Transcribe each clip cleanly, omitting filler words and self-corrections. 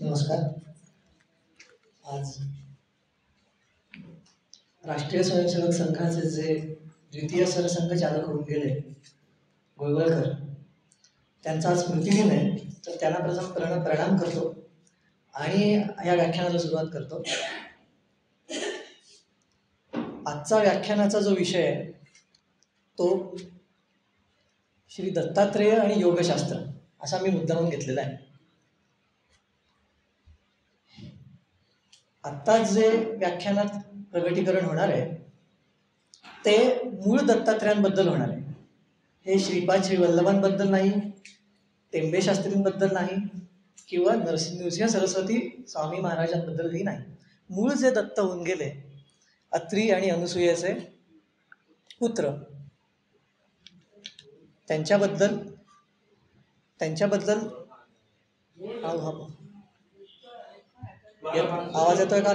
नमस्कार. आज राष्ट्रीय स्वयंसेवक संघाचे जे द्वितीय सरसंघचालक होऊन गेले गोळवळकर, त्यांचा आज स्मृतिदिन आहे. तर त्यांना प्रथम प्रणाम करतो आणि या व्याख्यानाला सुरुवात करतो. आजचा व्याख्यानाचा जो विषय आहे तो श्री दत्तात्रेय आणि योगशास्त्र असा मी मुद्दामून घेतलेला आहे. आत्ता जे व्याख्यानात प्रगटीकरण होणार आहे ते मूळ दत्तात्रेयांबद्दल होणार आहे. हे श्रीपाद श्री वल्लभांबद्दल नाही, टेंबे शास्त्रींबद्दल नाही किंवा नृसिंह सरस्वती स्वामी महाराजांबद्दलही नाही. मूळ जे दत्त होऊन गेले, अत्री आणि अनुसूयेचे पुत्र, त्यांच्याबद्दल आवाज येतोय का?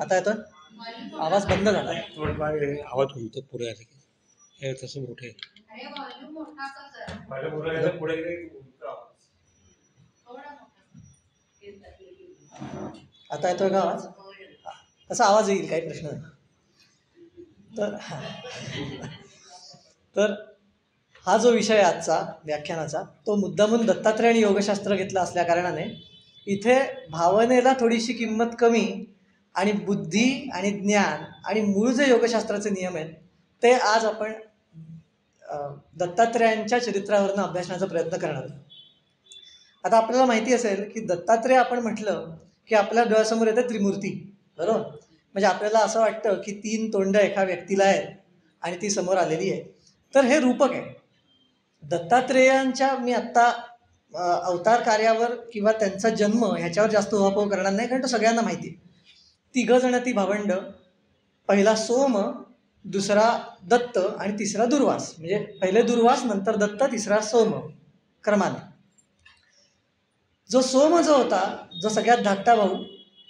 आता येतोय? आवाज बंद झाला. आवाज घुमतो पुढे हे तसं मोठे. आता येतोय का आवाज? कसा आवाज येईल, काही प्रश्न नाही. तर हा जो विषय आहे आजचा व्याख्यानाचा, तो मुद्दामून दत्तात्रेय आणि योगशास्त्र घेतला असल्या कारणाने इथे भावनेला थोडीशी किंमत कमी आणि बुद्धी आणि ज्ञान आणि मूळ जे योगशास्त्राचे नियम आहेत ते आज आपण दत्तात्रेयांच्या चरित्रावरनं अभ्यासण्याचा प्रयत्न करणार आहोत. आता आपल्याला माहिती असेल की दत्तात्रेय आपण म्हटलं की आपल्या डोळ्यासमोर येते त्रिमूर्ती, बरोबर? म्हणजे आपल्याला असं वाटतं की 3 तोंड एका व्यक्तीला आहेत आणि ती समोर आलेली आहे. तर हे रूपक आहे. दत्तात्रेयांच्या मी आत्ता अवतार कार्यावर किंवा त्यांचा जन्म ह्याच्यावर जास्त उहापोह करणार नाही, कारण तो सगळ्यांना माहिती आहे. 3 जण ती भावंड, पहिला सोम, दुसरा दत्त आणि तिसरा दुर्वास. म्हणजे पहिले दुर्वास, नंतर दत्त, तिसरा सोम क्रमाने. जो सोम जो होता, जो सगळ्यात धाकटा भाऊ,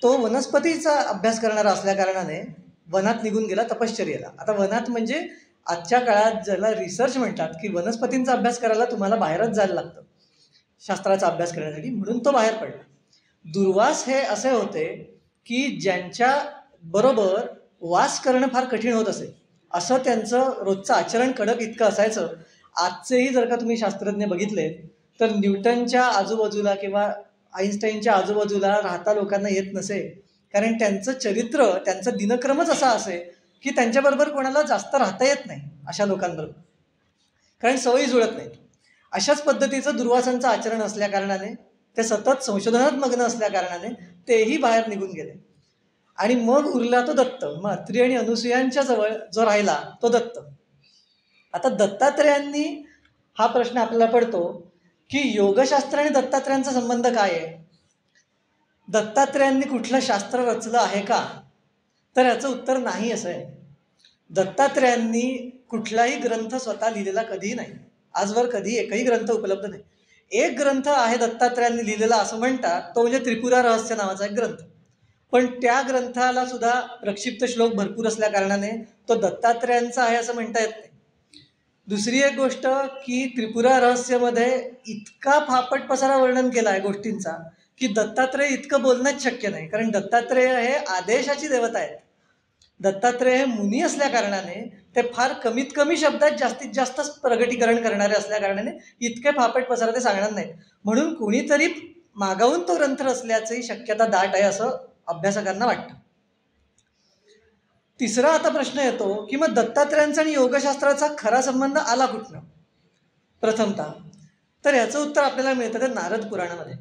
तो वनस्पतीचा अभ्यास करणारा असल्या कारणाने वनात निघून गेला तपश्चर्येला. आता वनात म्हणजे आजच्या काळात ज्याला रिसर्च म्हणतात की वनस्पतींचा अभ्यास करायला तुम्हाला बाहेरच जायला लागतं शास्त्राचा अभ्यास करण्यासाठी, म्हणून तो बाहेर पडला. दुर्वास हे असे होते की ज्यांच्या बरोबर वास करणं फार कठीण होत असे, असं त्यांचं रोजचं आचरण कडक इतकं असायचं. आजचेही जर का तुम्ही शास्त्रज्ञ बघितले तर न्यूटनच्या आजूबाजूला किंवा आईन्स्टाईनच्या आजूबाजूला राहता लोकांना येत नसे, कारण त्यांचं चरित्र, त्यांचा दिनक्रमच असा असे की त्यांच्याबरोबर कोणाला जास्त राहता येत नाही अशा लोकांबरोबर, कारण सवयी जुळत नाहीत. अशाच पद्धतीचं दुर्वासांचं आचरण असल्या कारणाने, ते सतत संशोधनात मग्न असल्या कारणाने तेही बाहेर निघून गेले. आणि मग उरला तो दत्त. मग अत्री आणि अनुसूयांच्या जवळ जो राहिला तो दत्त. आता दत्तात्रेयांनी हा प्रश्न आपल्याला पडतो की योगशास्त्र आणि दत्तात्रेयांचा संबंध काय आहे? दत्तात्रेयांनी कुठलं शास्त्र रचलं आहे का? तर याचं उत्तर नाही असं आहे. दत्तात्रेयांनी कुठलाही ग्रंथ स्वतः लिहिलेला कधीही नाही. आजवर कधी एकही ग्रंथ उपलब्ध नाही. एक ग्रंथ आहे दत्तात्रेयांनी लिहिलेला असं म्हणतात, तो म्हणजे त्रिपुरा रहस्य नावाचा एक ग्रंथ. पण त्या ग्रंथाला सुद्धा प्रक्षिप्त श्लोक भरपूर असल्या कारणाने तो दत्तात्रेयांचा आहे असं म्हणता येत नाही. दुसरी एक गोष्ट की त्रिपुरा रहस्यमध्ये इतका फापट पसारा वर्णन केला आहे गोष्टींचा की दत्तात्रेय इतकं बोलणंच शक्य नाही, कारण दत्तात्रेय हे आदेशाची देवता आहेत. दत्तात्रेय हे मुनी असल्या कारणाने ते फार कमीत कमी शब्दात जास्तीत जास्त प्रगटीकरण करणारे असल्या कारणाने इतके फापट पसारा ते सांगणार नाहीत. म्हणून कोणीतरी मागावून तो ग्रंथ रचल्याची शक्यता दाट आहे असं अभ्यासकांना वाटतं. तिसरा आता प्रश्न येतो की मग दत्तात्रेयांचा आणि योगशास्त्राचा खरा संबंध आला कुठनं? प्रथमतः तर ह्याचं उत्तर आपल्याला मिळतं ते नारद पुराणामध्ये.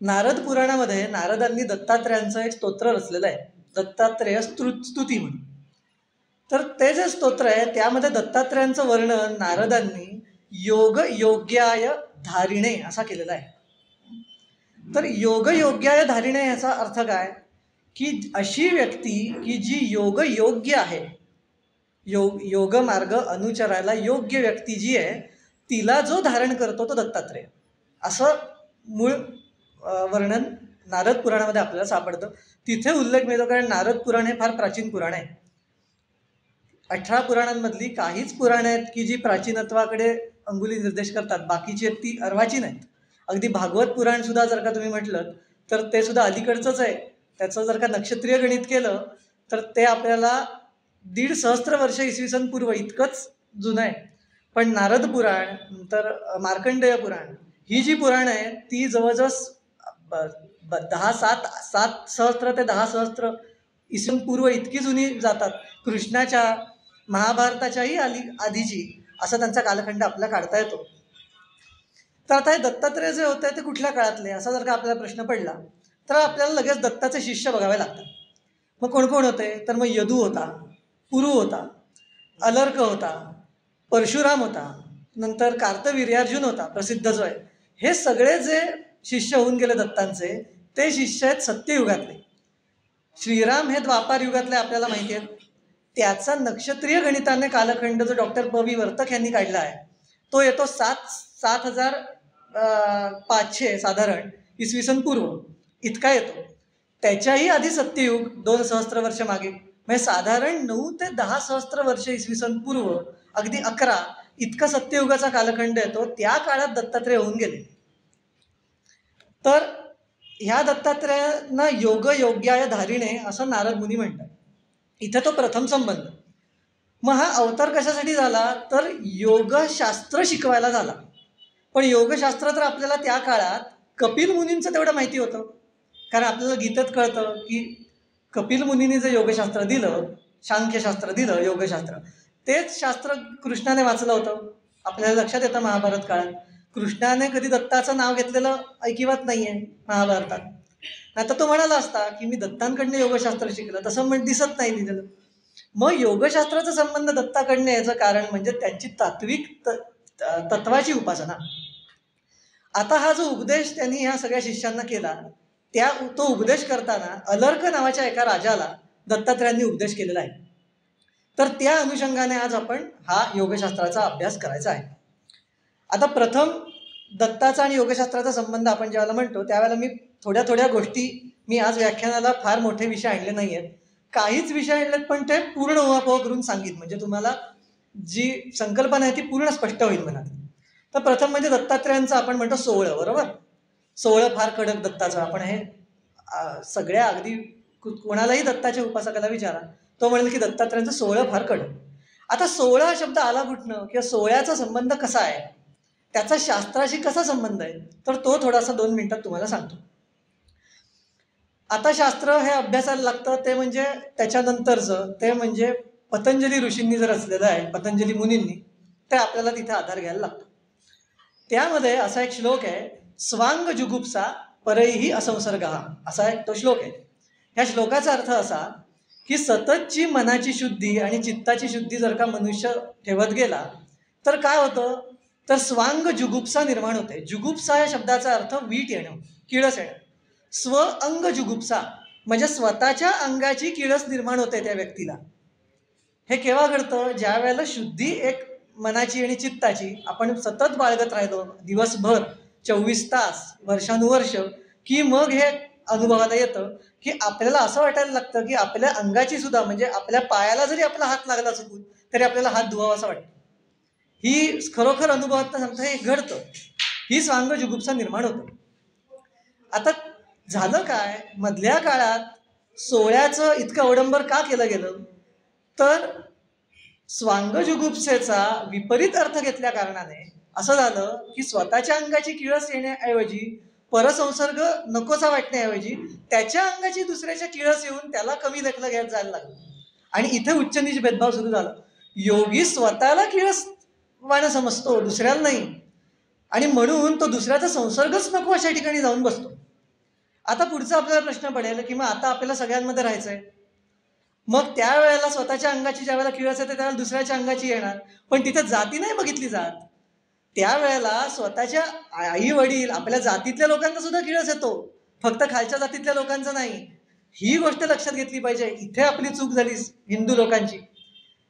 नारद पुराणामध्ये नारदांनी दत्तात्रेयांचं एक स्तोत्र रचलेलं आहे, दत्तात्रेय स्तुती म्हणून. तर ते जे स्तोत्र आहे त्यामध्ये दत्तात्रेयांचं वर्णन नारदांनी योग्याय धारिणे असा केलेला आहे. तर योग्याय धारिणे याचा अर्थ काय की अशी व्यक्ती की जी योग्य आहे, योग मार्ग अनुचरायला योग्य व्यक्ती जी आहे तिला जो धारण करतो तो दत्तात्रेय, असं मूळ वर्णन नारद पुराणामध्ये आपल्याला सापडतं. तिथे उल्लेख मिळतो कारण नारद पुराण हे फार प्राचीन पुराण आहे. 18 पुराणांमधली काहीच पुराणं आहेत की जी प्राचीनत्वाकडे अंगुली निर्देश करतात, बाकीची आहेत ती अर्वाचीन आहेत. अगदी भागवत पुराण सुद्धा जर का तुम्ही म्हटलं तर ते सुद्धा अलीकडचंच आहे. त्याचं जर का नक्षत्रीय गणित केलं तर ते आपल्याला 1.5 सहस्त्र वर्ष इसवी सन पूर्व इतकंच जुनं आहे. पण नारद पुराण नंतर मार्कंडेय पुराण ही जी पुराणं आहे ती जवळजवळ 7 सहस्त्र ते 10 सहस्त्र इसवी पूर्व इतकी जुनी जातात. कृष्णाच्या महाभारताच्याही आधीची असा त्यांचा कालखंड आपल्याला काढता येतो. तर आता हे दत्तात्रेय जे होते ते कुठल्या काळातले असा जर का आपल्याला प्रश्न पडला तर आपल्याला लगेच दत्ताचे शिष्य बघावे लागतात. मग कोण कोण होते तर मग यदू होता, पुरू होता, अलर्क होता, परशुराम होता, नंतर कार्तवीर्यार्जुन होता प्रसिद्ध जो आहे. हे सगळे जे शिष्य होऊन गेले दत्तांचे ते शिष्य आहेत सत्ययुगातले. श्रीराम हे द्वापार युगातले आपल्याला माहिती आहेत. त्याचा नक्षत्रीय गणिताने कालखंड जो डॉक्टर प वी वर्तक यांनी काढला आहे तो येतो 7,500 साधारण इसवी सन पूर्व इतका येतो. त्याच्याही आधी सत्ययुग 2 सहस्त्र वर्ष मागे म्हणजे साधारण 9 ते 10 सहस्त्र वर्ष इसवी सन पूर्व अगदी 11 इतका सत्ययुगाचा कालखंड येतो. त्या काळात दत्तात्रेय होऊन गेले. तर ह्या दत्तात्रेयांना योग योग्याय धारिणे असं नारद मुनी म्हणतात. इथे तो प्रथम संबंध. मग हा अवतार कशासाठी झाला तर योगशास्त्र शिकवायला झाला. पण योगशास्त्र तर आपल्याला त्या काळात कपिल मुनींचं तेवढं माहिती होतं. कारण आपल्याला गीतेत कळतं की कपिल मुनींनी जे योगशास्त्र दिलं, सांख्यशास्त्र दिलं, योगशास्त्र तेच शास्त्र कृष्णाने वाचलं होतं. आपल्याला लक्षात येतं महाभारत काळात कृष्णाने कधी दत्ताचं नाव घेतलेलं ऐकिवत नाही आहे महाभारतात. आता तो म्हणाला असता की मी दत्तांकडनं योगशास्त्र शिकलं, तसं दिसत नाही दिलेलं. मग योगशास्त्राचा संबंध दत्ताकडनं याचं कारण म्हणजे त्यांची तात्विक तत्वाची उपासना. आता हा जो उपदेश त्यांनी ह्या सगळ्या शिष्यांना केला तो उपदेश करताना अलर्क नावाच्या एका राजाला दत्तात्रेयांनी उपदेश केलेला आहे. तर त्या अनुषंगाने आज आपण हा योगशास्त्राचा अभ्यास करायचा आहे. आता प्रथम दत्ताचा आणि योगशास्त्राचा संबंध आपण ज्यावेळेला म्हणतो त्यावेळेला मी थोड्या गोष्टी मी आज व्याख्यानाला फार मोठे विषय आणले नाही आहेत. काहीच विषय आणलेत पण ते पूर्ण उहापोह करून सांगितलं म्हणजे तुम्हाला जी संकल्पना आहे ती पूर्ण स्पष्ट होईल मनात. तर प्रथम म्हणजे दत्तात्रेयांचं आपण म्हणतो 16 बरोबर. 16 फार कडक दत्ताचं. आपण हे सगळ्या अगदी कोणालाही दत्ताच्या उपासकाला विचारा तो म्हणेल की दत्तात्रेयांचं 16 फार कडक. आता 16 शब्द आला कुठनं किंवा 16चा संबंध कसा आहे त्याचा शास्त्राशी कसा संबंध आहे तर तो थोडासा 2 मिनिटात तुम्हाला सांगतो. आता शास्त्र हे अभ्यासाला लागतं ते म्हणजे त्याच्यानंतरचं ते म्हणजे पतंजली ऋषींनी जर असलेलं आहे पतंजली मुनींनी ते आपल्याला तिथे आधार घ्यायला लागतो. त्यामध्ये असा एक श्लोक आहे स्वांग जुगुप्सा परैही असंसर्गः असा एक तो श्लोक आहे. ह्या श्लोकाचा अर्थ असा की सततची मनाची शुद्धी आणि चित्ताची शुद्धी जर का मनुष्य ठेवत गेला तर काय होतं तर स्वांग जुगुप्सा निर्माण होते. जुगुप्सा या शब्दाचा अर्थ वीट येणं, किळस येणं. स्व अंग जुगुप्सा म्हणजे स्वतःच्या अंगाची किळस निर्माण होते त्या व्यक्तीला. हे केव्हा घडतं ज्या वेळेला शुद्धी एक मनाची आणि चित्ताची आपण सतत बाळगत राहिलो दिवसभर 24 तास वर्षानुवर्ष की मग हे अनुभवाला येतं की आपल्याला असं वाटायला लागतं की आपल्या अंगाची सुद्धा म्हणजे आपल्या पायाला जरी आपला हात लागला चुकून तरी आपल्याला हात धुवावा असं वाटतं. ही खरोखर अनुभवात सांगतं हे घडतं. ही स्वांग जुगुप्सा निर्माण होतं. आता झालं काय मधल्या काळात 16चं इतकं अवडंबर का केलं गेलं तर स्वांग जुगुप्सेचा विपरीत अर्थ घेतल्या कारणाने असं झालं की स्वतःच्या अंगाची किळस येण्याऐवजी परसंसर्ग नकोसा वाटण्याऐवजी त्याच्या अंगाची दुसऱ्याच्या किळस येऊन त्याला कमी लेखलं घ्यायला जायला लागलं आणि इथे उच्च नीच भेदभाव सुरू झाला. योगी स्वतःला किळस वाणं समजतो दुसऱ्याला नाही आणि म्हणून तो दुसऱ्याचा संसर्गच नको अशा ठिकाणी जाऊन बसतो. आता पुढचा आपल्याला प्रश्न पडेल की मग आता आपल्याला सगळ्यांमध्ये राहायचंय मग त्यावेळेला स्वतःच्या अंगाची ज्या वेळेला किळस येते त्यावेळेला दुसऱ्याच्या अंगाची येणार पण तिथे जाती नाही बघितली जात. त्यावेळेला स्वतःच्या आई वडील आपल्या जातीतल्या लोकांचा सुद्धा किळस येतो फक्त खालच्या जातीतल्या लोकांचा नाही. ही गोष्ट लक्षात घेतली पाहिजे. इथे आपली चूक झाली हिंदू लोकांची.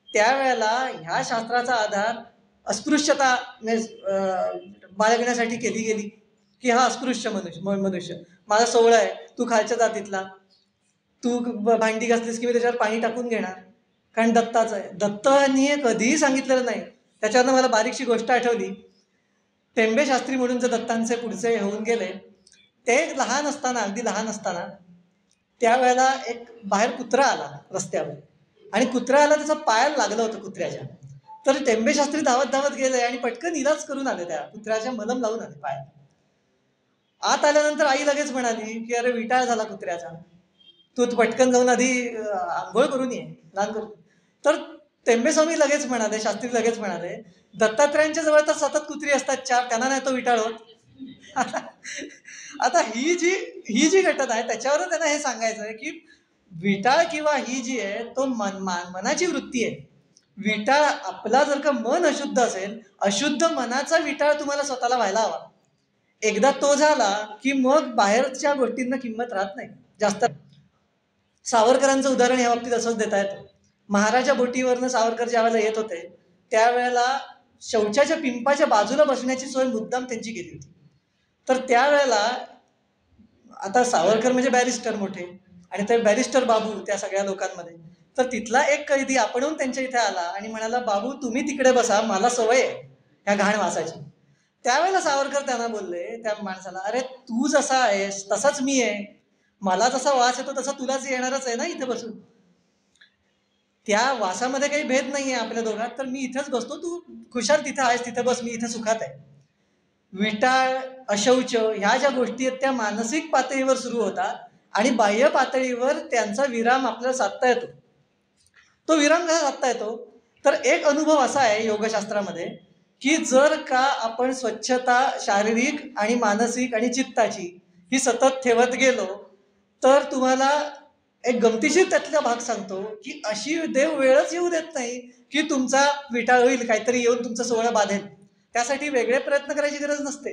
त्यावेळेला ह्या शास्त्राचा आधार अस्पृश्यता बाळगण्यासाठी केली गेली की हा अस्पृश्य मनुष्य माझा 16 आहे तू खालच्या जातीतला तू भांडी घासलीस की मी त्याच्यावर पाणी टाकून घेणार कारण दत्ताचं आहे. दत्तांनी कधीही सांगितलेलं नाही. त्याच्यावरनं मला बारीकशी गोष्ट आठवली. टेंबे शास्त्री म्हणून जे दत्तांचे पुढचे होऊन गेले, ते लहान असताना, अगदी लहान असताना, त्यावेळेला एक बाहेर कुत्रा आला रस्त्यावर आणि कुत्रा आला, त्याचा पायाला लागलं होतं कुत्र्याच्या. तर टेंबे शास्त्री धावत धावत गेले आणि पटकन इलाज करून आले, त्या कुत्र्याच्या मलम लावून आले पायाला. आत आल्यानंतर आई लगेच म्हणाली की अरे विटाळ झाला कुत्र्याचा, तू पटकन जाऊन आधी आंघोळ करून ये, स्नान करून. तर टेंबेस्वामी लगेच म्हणाले, शास्त्री लगेच म्हणाले, दत्तात्रयांच्या जवळ तर सतत कुत्री असतात 4, त्यांना नाही तो विटाळ होत. आता ही जी घटना आहे त्याच्यावर त्यांना हे सांगायचं आहे की विटाळ किंवा ही जी आहे तो मनाची वृत्ती आहे. विटाळ आपला जर का मन अशुद्ध असेल, अशुद्ध मनाचा विटाळ तुम्हाला स्वतःला व्हायला हवा. एकदा तो झाला की मग बाहेरच्या गोष्टींना किंमत राहत नाही जास्त. सावरकरांचं उदाहरण या बाबतीत असंच देता येतं. महाराजा बोटीवरनं सावरकर ज्यावेळेला येत होते त्यावेळेला शौचाच्या पिंपाच्या बाजूला बसण्याची सोय मुद्दाम त्यांची केली होती. तर त्यावेळेला आता सावरकर म्हणजे बॅरिस्टर मोठे आणि ते बॅरिस्टर बाबू त्या सगळ्या लोकांमध्ये. तर तिथला एक कैदी आपणहून त्यांच्या इथे आला आणि म्हणाला, बाबू तुम्ही तिकडे बसा, मला सवय आहे ह्या घाण वासाची. त्यावेळेला सावरकर त्यांना बोलले त्या माणसाला, अरे तू जसा आहेस तसाच मी आहे, मला जसा वास येतो तसा तुलाच येणारच आहे ना इथे बसून. त्या वासामध्ये काही भेद नाही आहे आपल्या दोघात, तर मी इथेच बसतो, तू खुशाल तिथे आहेस तिथे बस, मी इथे सुखात आहे. विटाळ, अशौच ह्या ज्या गोष्टी आहेत त्या मानसिक पातळीवर सुरू होतात आणि बाह्य पातळीवर त्यांचा विराम आपल्याला साधता येतो. तो विराम कसा साधता येतो, तर एक अनुभव असा आहे योगशास्त्रामध्ये की जर का आपण स्वच्छता शारीरिक आणि मानसिक आणि चित्ताची ही सतत ठेवत गेलो तर तुम्हाला एक गमतीशीर त्यातला भाग सांगतो की अशी देव वेळच येऊ देत नाही की तुमचा विटाळ होईल, काहीतरी येऊन तुमचं सोहळं बांधेल. त्यासाठी वेगळे प्रयत्न करायची गरज नसते.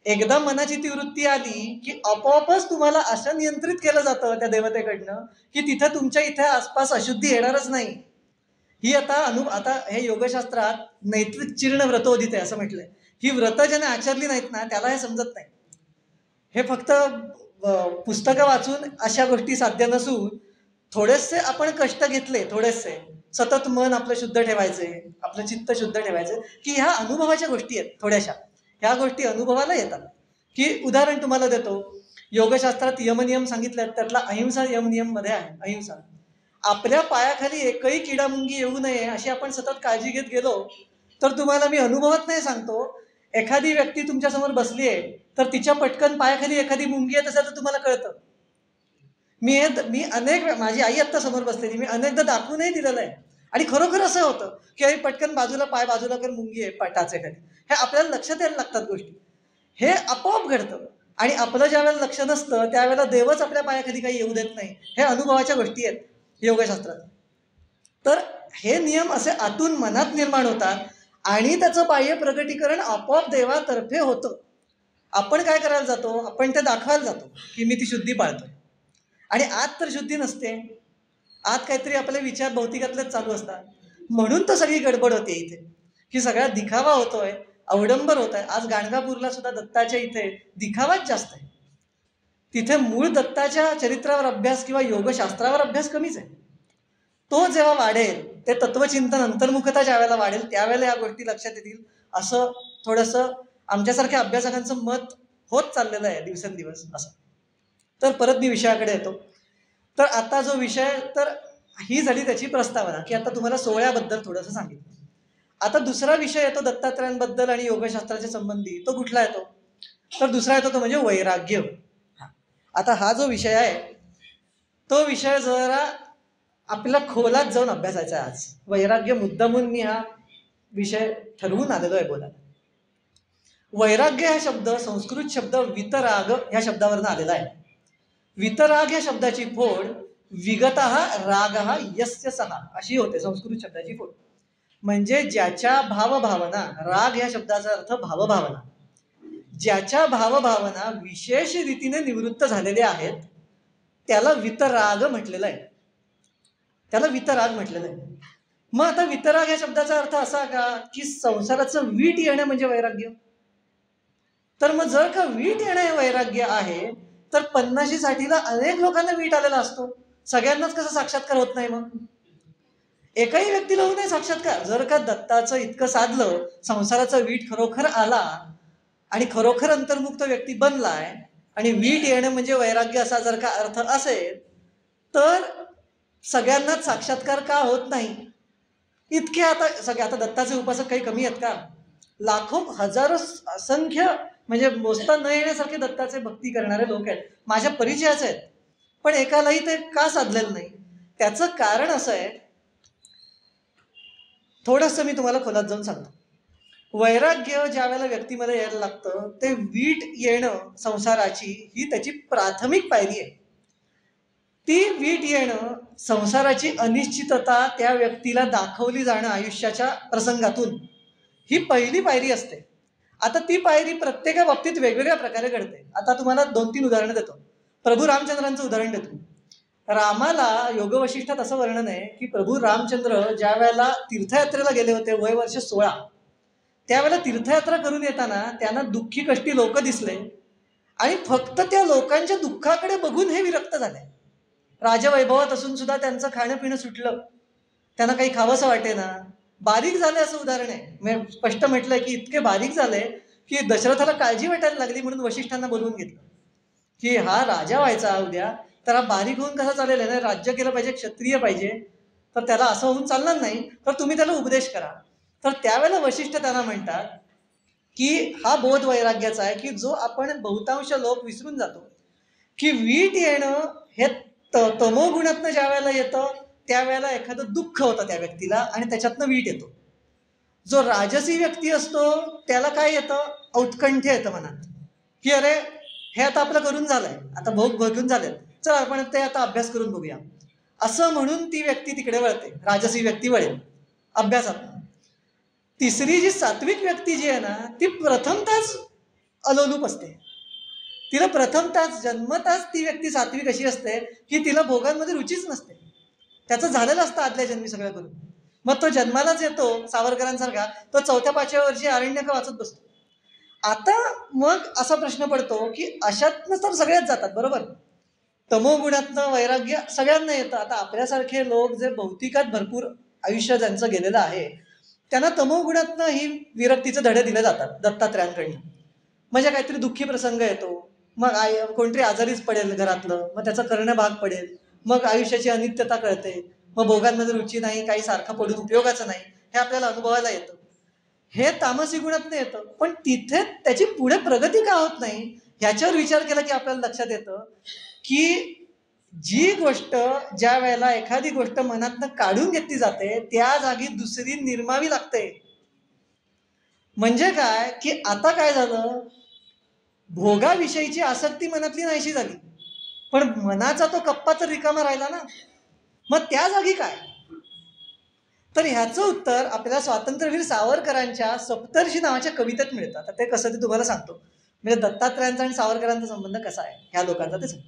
एकदा मनाची ती वृत्ती आली की आपोआपच तुम्हाला असं नियंत्रित केलं जातं त्या देवतेकडनं की तिथं तुमच्या इथे आसपास अशुद्धी येणारच नाही. ही आता हे योगशास्त्रात नैतिक चीर्ण व्रतोदित आहे असं म्हटलंय. ही व्रत ज्याने आचरली नाहीत ना त्याला हे समजत नाही. हे फक्त पुस्तकं वाचून अशा गोष्टी साध्य नसून थोडेसे आपण कष्ट घेतले, थोडेसे सतत मन आपलं शुद्ध ठेवायचे, आपलं चित्त शुद्ध ठेवायचं, की ह्या अनुभवाच्या गोष्टी आहेत थोड्याशा. ह्या गोष्टी अनुभवाला येतात. की उदाहरण तुम्हाला देतो, योगशास्त्रात यमनियम सांगितले त्यातला अहिंसा यमनियम मध्ये आहे. अहिंसा, आपल्या पायाखाली एकही किडामुंगी येऊ नये अशी आपण सतत काळजी घेत गेलो तर तुम्हाला मी अनुभवात नाही सांगतो, एखादी व्यक्ती तुमच्यासमोर बसली आहे तर तिच्या पटकन पायाखाली एखादी मुंगी येत असेल तर तुम्हाला कळतं. मी अनेक, माझी आई आत्ता समोर बसलेली, मी अनेकदा दाखवूनही दिलेलं आहे आणि खरोखर असं होतं की आई पटकन बाजूला, पाय बाजूला कर, मुंगी आहे पाटाचे खाली. हे आपल्याला लक्षात यायला लागतात गोष्टी, हे आपोआप घडतं. आणि आपलं ज्या वेळेला लक्ष नसतं त्यावेळेला देवच आपल्या पायाखाली काही येऊ देत नाही. हे अनुभवाच्या गोष्टी आहेत योगशास्त्रात. तर हे नियम असे आतून मनात निर्माण होतात आणि त्याचं बाह्य प्रगटीकरण आपोआप देवातर्फे होतं. आपण काय करायला जातो, आपण ते दाखवायला जातो की मी ती शुद्धी पाळतोय आणि आत तर शुद्धी नसते, आत काहीतरी आपले विचार भौतिकातलेच चालू असतात. म्हणून तर सगळी गडबड होते इथे की सगळा दिखावा होतोय, अवडंबर होत आहे. आज गाणगापूरला सुद्धा दत्ताच्या इथे दिखावाच जास्त आहे. तिथे मूळ दत्ताच्या चरित्रावर अभ्यास किंवा योगशास्त्रावर अभ्यास कमीच आहे. तो जेव्हा वाढेल, ते तत्वचिंतन अंतर्मुखता ज्या वेळेला वाढेल त्यावेळेला या गोष्टी लक्षात येतील असं थोडंसं आमच्यासारख्या अभ्यासकांचं मत होत चाललेलं आहे दिवसेंदिवस असं. तर परत मी विषयाकडे येतो. तर आता जो विषय, तर ही झाली त्याची प्रस्तावना की आता तुम्हाला सोहळ्याबद्दल थोडंसं सांगितलं. आता दुसरा विषय येतो दत्तात्रयांबद्दल आणि योगशास्त्राच्या संबंधी. तो कुठला येतो, तर दुसरा येतो तो म्हणजे वैराग्य. आता हा जो विषय आहे तो विषय जरा आपल्या खोलात जाऊन अभ्यासायचा आहे आज. वैराग्य मुद्दामून मी हा विषय ठरवून आलेलो आहे बोलायला. वैराग्य हा शब्द संस्कृत शब्द वितराग ह्या शब्दावरनं आलेला आहे. वितराग या शब्दाची फोड विगतः रागः यस्य सः अशी होते. संस्कृत शब्दाची फोड म्हणजे ज्याच्या भावभावना, राग ह्या शब्दाचा अर्थ भावभावना, ज्याच्या भावभावना विशेष रीतीने निवृत्त झालेल्या आहेत त्याला वितराग म्हटलेलं आहे. त्याला वितराग म्हटलेलं आहे. मग आता वितराग या शब्दाचा अर्थ असा का की संसाराचं वीट येणं म्हणजे वैराग्य. तर मग जर का वीट येणं हे वैराग्य आहे तर 50-60ला अनेक लोकांना वीट आलेला असतो, सगळ्यांनाच कसं साक्षात्कार होत नाही. मग एकाही व्यक्तीला होऊ नये साक्षात्कार. जर का दत्ताचं इतकं साधलं, संसाराचा वीट खरोखर आला आणि खरोखर अंतर्मुक्त व्यक्ती बनलाय आणि वीट येणं म्हणजे वैराग्य असा जर का अर्थ असेल तर सगळ्यांनाच साक्षात्कार का होत नाही? इतके आता दत्ताचे उपासक काही कमी आहेत का? लाखो हजारो असंख्य म्हणजे मोजता न येण्यासारखे दत्ताचे भक्ती करणारे लोक आहेत, माझ्या परिचयाचे आहेत, पण एकालाही ते का साधलेलं नाही? त्याचं कारण असं आहे, थोडंसं मी तुम्हाला खोलात जाऊन सांगतो. वैराग्य ज्या वेळेला व्यक्तीमध्ये यायला लागतं ते वीट येणं संसाराची ही त्याची प्राथमिक पायरी आहे. ती वीट येणं संसाराची अनिश्चितता त्या व्यक्तीला दाखवली जाणं आयुष्याच्या प्रसंगातून ही पहिली पायरी असते. आता ती पायरी प्रत्येका बाबतीत वेगवेगळ्या प्रकारे घडते. आता तुम्हाला 2-3 उदाहरणं देतो. प्रभू रामचंद्रांचं उदाहरण देतो. रामाला योगवशिष्ठात असं वर्णन आहे की प्रभू रामचंद्र ज्या वेळेला तीर्थयात्रेला गेले होते वय वर्ष 16, त्यावेळेला तीर्थयात्रा करून येताना त्यांना दुःखी कष्टी लोक दिसले आणि फक्त त्या लोकांच्या दुःखाकडे बघून हे विरक्त झाले. राजवैभवात असून सुद्धा त्यांचं खाणं पिणं सुटलं, त्यांना काही खावंसं वाटेना, बारीक झाले असं उदाहरण आहे. मी स्पष्ट म्हटलंय की इतके बारीक झाले की दशरथाला काळजी वाटायला लागली, म्हणून वशिष्ठांना बोलवून घेतलं की हा राजा व्हायचा उद्या, तर हा बारीक होऊन कसा चालेल ना, राज्य केलं पाहिजे, क्षत्रिय पाहिजे, तर त्याला असं होऊन चालणार नाही, तर तुम्ही त्याला उपदेश करा. तर त्यावेळेला वशिष्ठ त्यांना म्हणतात की हा बोध वैराग्याचा आहे की जो आपण बहुतांश लोक विसरून जातो की वीट येणं हे तमोगुणातनं ज्या वेळेला येतं त्यावेळेला एखादं दुःख होतं त्या व्यक्तीला आणि त्याच्यातनं वीट येतो. जो राजसी व्यक्ती असतो त्याला काय येतं? औत्कंठ्य येतं मनात की अरे हे आता आपलं करून झालंय, आता भोग भोगून झाले, चल आपण ते आता अभ्यास करून बघूया, असं म्हणून ती व्यक्ती तिकडे वळते, राजसी व्यक्ती वळेल अभ्यासात. तिसरी जी सात्विक व्यक्ती जी आहे ना ती प्रथमताच अलोलूप असते. तिला प्रथमताच जन्मताच ती व्यक्ती सात्विक अशी असते की तिला भोगांमध्ये रुचीच नसते, त्याचं झालेलं असतं आदल्या जन्मी सगळं करून. मग तो जन्मालाच येतो सावरकरांसारखा, तो 4थ्या-5व्या वर्षी आरण्यक वाचत बसतो. आता मग असा प्रश्न पडतो की अशातनं तर सगळ्याच जातात बरोबर, तमोगुणातनं वैराग्य सगळ्यांना येतं. आता आपल्यासारखे लोक जे भौतिकात भरपूर आयुष्य ज्यांचं गेलेलं आहे त्यांना तमोगुणातनं ही विरक्तीचे धडे दिले जातात दत्तात्रयांकडनं. म्हणजे काहीतरी दुःखी प्रसंग येतो, मग कोणतरी आजारीच पडेल घरातलं, मग त्याचं करणं भाग पडेल, मग आयुष्याची अनित्यता कळते, मग भोगांमध्ये रुची नाही, काही सारखं पडून उपयोगाचं नाही, हे आपल्याला अनुभवायला येतं. हे तामसी गुणातनं येतं. पण तिथे त्याची पुढे प्रगती का होत नाही ह्याच्यावर विचार केला की आपल्याला लक्षात येतं की जी गोष्ट ज्या वेळेला एखादी गोष्ट मनातनं काढून घेतली जाते त्या जागी दुसरी निर्मावी लागते. म्हणजे काय की आता काय झालं, भोगाविषयीची आसक्ती मनातली नाहीशी झाली, पण मनाचा तो कप्पा तर रिकामा राहिला ना. मग त्या जागी काय? तर ह्याचं उत्तर आपल्याला स्वातंत्र्यवीर सावरकरांच्या सप्तर्षी नावाच्या कवितेत मिळतं. आता ते कसं ते तुम्हाला सांगतो, म्हणजे दत्तात्रयांचा आणि सावरकरांचा संबंध कसा आहे ह्या लोकांचा ते सांगतो.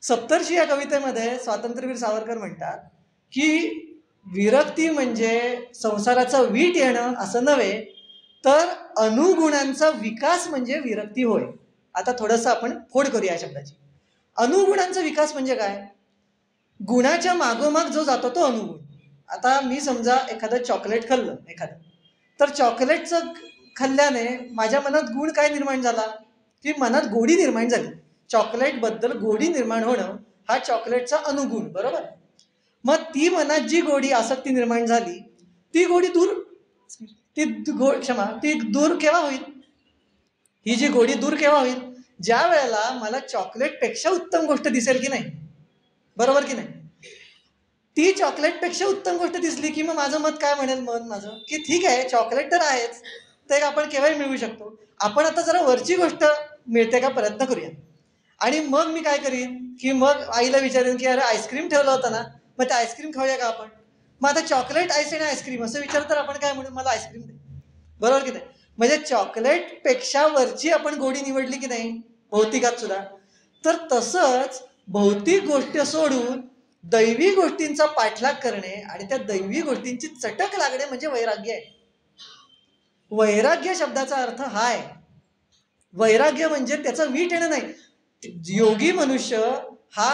सप्तर्षी या कवितेमध्ये स्वातंत्र्यवीर सावरकर म्हणतात की विरक्ती म्हणजे संसाराचं वीट येणं असं नव्हे, तर अनुगुणांचा विकास म्हणजे विरक्ती होय. आता थोडंसं आपण फोड करूया या शब्दाची. अनुगुणांचा विकास म्हणजे काय? गुणाच्या मागोमाग जो जातो तो अनुगुण. आता मी समजा एखादं चॉकलेट खाल्लं तर चॉकलेटचं खाल्ल्याने माझ्या मनात गुण काय निर्माण झाला की मनात गोडी निर्माण झाली. चॉकलेटबद्दल गोडी निर्माण होणं हा चॉकलेटचा अनुगुण, बरोबर. मग ती मनात जी गोडी आसक्ती निर्माण झाली ती गोडी ती दूर केव्हा होईल? ही जी गोडी दूर केव्हा होईल? ज्या वेळेला मला चॉकलेटपेक्षा उत्तम गोष्ट दिसेल की नाही, बरोबर की नाही. ती चॉकलेटपेक्षा उत्तम गोष्ट दिसली की मग माझं मत काय म्हणेल, मन माझं की ठीक आहे चॉकलेट तर आहेच, ते आपण केव्हाही मिळवू शकतो, आपण आता जरा वरची गोष्ट मिळते का प्रयत्न करूया. आणि मग मी काय करीन की मग आईला विचारेन की अरे आईस्क्रीम ठेवलं होतं ना, मग ते आईस्क्रीम खाऊया का आपण. मग आता चॉकलेट आईस आणि आईस्क्रीम असं विचार तर आपण काय म्हणून, मला आईस्क्रीम दे, बरोबर की नाही. म्हणजे चॉकलेटपेक्षा वरची आपण गोडी निवडली की नाही भौतिकात सुद्धा. तर तसंच भौतिक गोष्ट सोडून दैवी गोष्टींचा पाठलाग करणे आणि त्या दैवी गोष्टींची चटक लागणे म्हणजे वैराग्य आहे. वैराग्य शब्दाचा अर्थ हा आहे. वैराग्य म्हणजे त्याचं वीट येणं नाही. योगी मनुष्य हा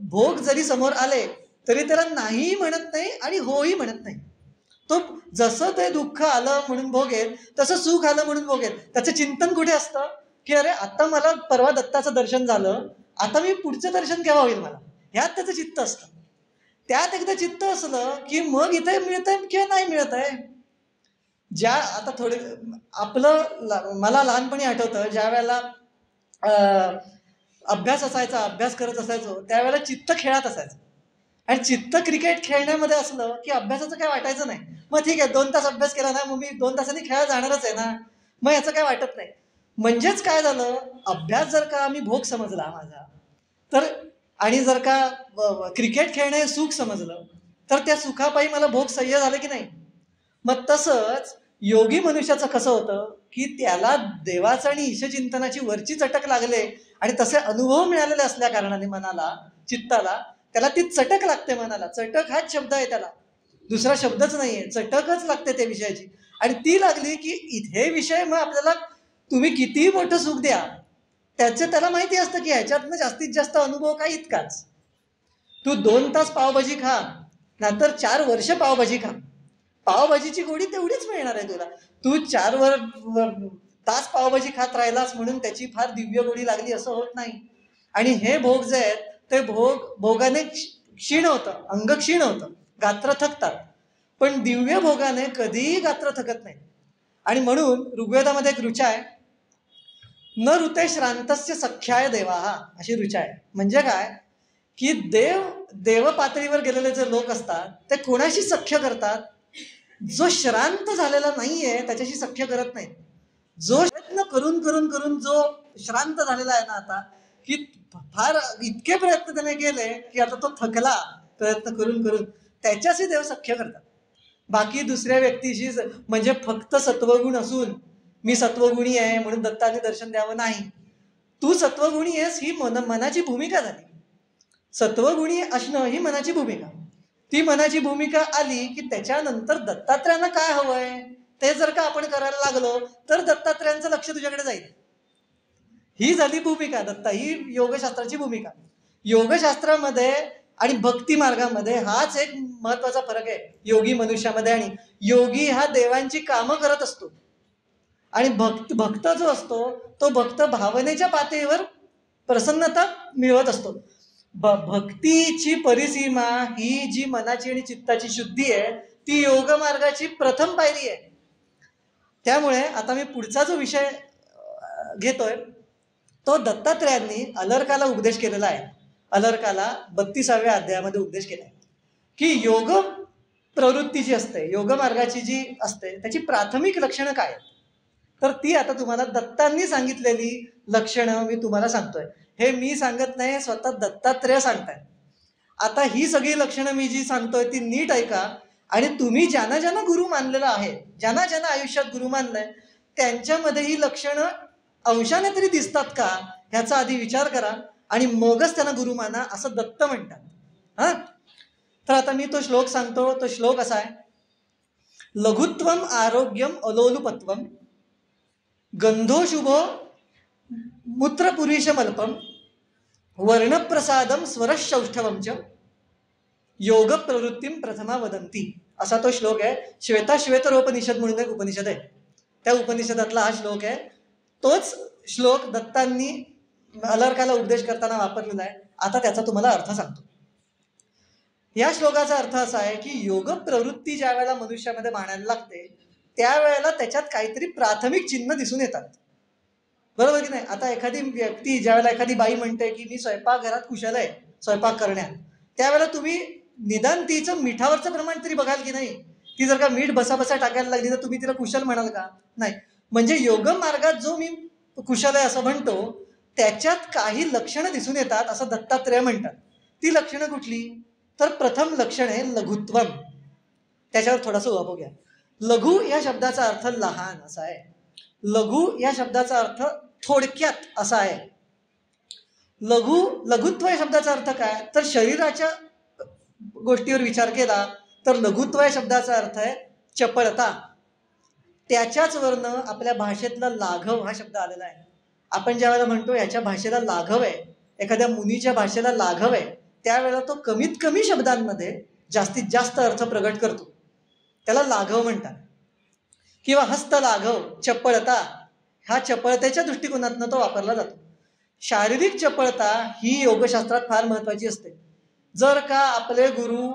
भोग जरी समोर आले तरी त्याला नाही म्हणत नाही आणि होही म्हणत नाही. तो जसं ते दुःख आलं म्हणून भोगेल, तसं सुख आलं म्हणून भोगेल. त्याचं चिंतन कुठे असतं, की अरे आता मला परवा दत्ताचं दर्शन झालं, आता मी पुढचं दर्शन केव्हा होईल मला, ह्यात त्याचं चित्त असतं. त्यात एकदा चित्त असलं की मग इथे मिळत आहे किंवा नाही मिळत आहे. ज्या आता थोडे मला लहानपणी आठवतं, ज्या वेळेला अभ्यास असायचा, अभ्यास करत असायचो, त्यावेळेला चित्त खेळात असायचं. आणि चित्त क्रिकेट खेळण्यामध्ये असलं की अभ्यासाचं काय वाटायचं नाही. मग ठीक आहे, 2 तास अभ्यास केला ना, मग मी 2 तासांनी खेळायला जाणारच आहे ना, मग याचं काय वाटत नाही. म्हणजेच काय झालं, अभ्यास जर का आम्ही भोग समजला माझा, तर आणि जर का क्रिकेट खेळणे हे सुख समजलं, तर त्या सुखापायी मला भोग सह्य झाले की नाही. मग तसंच योगी मनुष्याचं कसं होतं, की त्याला देवाचं आणि ईशचिंतनाची वरची चटक लागले आणि तसे अनुभव मिळालेले असल्या कारणाने मनाला, चित्ताला, त्याला ती चटक लागते मनाला. चटक हाच शब्द आहे त्याला, दुसरा शब्दच नाहीये, चटकच लागते त्या विषयाची. आणि ती लागली की इथे विषय मग आपल्याला तुम्ही कितीही मोठं सुख द्या, त्याला माहिती असतं की ह्याच्यातनं जास्तीत जास्त अनुभव काय इतकाच. तू 2 तास पावभाजी खा, नंतर 4 वर्ष पावभाजी खा, पावभाजीची गोडी तेवढीच मिळणार आहे तुला. तू 4 तास पावभाजी खात राहिलास म्हणून त्याची फार दिव्य गोडी लागली असं होत नाही. आणि हे भोग जे आहेत ते भोगाने क्षीण होतं, अंग क्षीण होतं, गात्र थकतात. पण दिव्य भोगाने कधीही गात्र थकत नाही. आणि म्हणून ऋग्वेदामध्ये एक ऋचा आहे, न ऋते श्रांतस्य सख्याय देवाहा, अशी ऋचा आहे. म्हणजे काय, की देव पातळीवर गेलेले जे लोक असतात ते कोणाशी सख्य करतात, जो श्रांत झालेला नाहीये त्याच्याशी सख्य करत नाही. जो प्रयत्न करून करून करून जो श्रांत झालेला आहे ना आता, की फार इतके प्रयत्न त्याने केले की आता तो थकला प्रयत्न करून करून, त्याच्याशी देव सख्य करतात. बाकी दुसऱ्या व्यक्तीशी म्हणजे फक्त सत्वगुण असून मी सत्वगुणी आहे म्हणून दत्ताने दर्शन द्यावं नाही. तू सत्वगुणी आहेस ही मनाची भूमिका झाली. सत्वगुणी असणं ही मनाची भूमिका. ती मनाची भूमिका आली की त्याच्यानंतर दत्तात्रयांना काय हवंय ते जर का आपण करायला लागलो तर दत्तात्रयांचं लक्ष तुझ्याकडे जाईल. ही झाली भूमिका दत्ता, ही योगशास्त्राची भूमिका. योगशास्त्रामध्ये आणि भक्ती मार्गामध्ये हाच एक महत्वाचा फरक आहे योगी मनुष्यामध्ये. आणि योगी हा देवांची कामं करत असतो आणि भक्त जो असतो तो भक्त भावनेच्या पातळीवर प्रसन्नता मिळवत असतो. भक्तीची परिसीमा ही जी मनाची आणि चित्ताची शुद्धी आहे ती योग मार्गाची प्रथम पायरी आहे. त्यामुळे आता मी पुढचा जो विषय घेतोय तो दत्तात्रयांनी अलर्काला उपदेश केलेला आहे. अलर्काला 32व्या अध्यायामध्ये उपदेश केला आहे की योग प्रवृत्ती जी असते, योग मार्गाची जी असते, त्याची प्राथमिक लक्षणं काय आहेत. तर ती आता तुम्हाला दत्तांनी सांगितलेली लक्षणं मी तुम्हाला सांगतोय. हे मी सांगत नाही, स्वतः दत्तात्रय सांगताय. आता ही सगळी लक्षणं मी जी सांगतोय ती नीट ऐका आणि तुम्ही ज्यांना ज्यांना गुरु मानलेला आहे, ज्यांना ज्यांना आयुष्यात गुरु मानलंय, त्यांच्यामध्ये ही लक्षणं अंशाने तरी दिसतात का ह्याचा आधी विचार करा आणि मगच त्यांना गुरु माना असं दत्त म्हणतात. हा, तर आता मी तो श्लोक सांगतो. तो श्लोक असा आहे, लघुत्वम आरोग्यम अलोलुपत्वम गंधोशुभो मूत्रपुरीशमल्पम वर्णप्रसादम स्वरशौष्ठवंच योग प्रवृत्तीम प्रथमा वदंती, असा तो श्लोक आहे. श्वेतरोपनिषद म्हणून एक उपनिषद आहे, त्या उपनिषदातला हा श्लोक आहे. तोच श्लोक दत्तांनी अलर्काला उपदेश करताना वापरलेला आहे. आता त्याचा तुम्हाला अर्थ सांगतो. या श्लोकाचा अर्थ असा आहे की योग प्रवृत्ती ज्या वेळेला मनुष्यामध्ये मानायला लागते त्यावेळेला त्याच्यात काहीतरी प्राथमिक चिन्ह दिसून येतात, बरोबर की नाही. आता एखादी व्यक्ती ज्यावेळेला एखादी बाई म्हणते की मी स्वयंपाकघरात कुशल आहे स्वयंपाक करण्यात, त्यावेळेला तुम्ही निदान तिचं मिठावरचं प्रमाण तरी बघाल की नाही. ती जर का मीठ बसा टाकायला लागली तर तुम्ही तिला कुशल म्हणाल का? नाही. म्हणजे योग मार्गात जो मी कुशल आहे असं म्हणतो त्याच्यात काही लक्षणं दिसून येतात असं दत्तात्रय म्हणतात. ती लक्षणं कुठली, तर प्रथम लक्षण आहे लघुत्वम. त्याच्यावर थोडासा उभा घ्या. लघु या शब्दाचा अर्थ लहान असा आहे. लघु या शब्दाचा अर्थ थोडक्यात असा आहे. लघुत्व या शब्दाचा अर्थ काय, तर शरीराच्या गोष्टीवर विचार केला तर लघुत्व या शब्दाचा अर्थ आहे चपळता. त्याच्याच वरनं आपल्या भाषेतला लाघव हा शब्द आलेला आहे. आपण ज्या वेळेला म्हणतो याच्या भाषेला लाघव आहे, एखाद्या मुनीच्या भाषेला लाघव आहे, त्यावेळेला तो कमीत कमी शब्दांमध्ये जास्तीत जास्त अर्थ प्रगट करतो. त्याला लाघव म्हणतात. किंवा हस्त लाघव, चपळता, ह्या चपळतेच्या दृष्टिकोनातनं तो वापरला जातो. शारीरिक चपळता ही योगशास्त्रात फार महत्वाची असते. जर का आपले गुरु,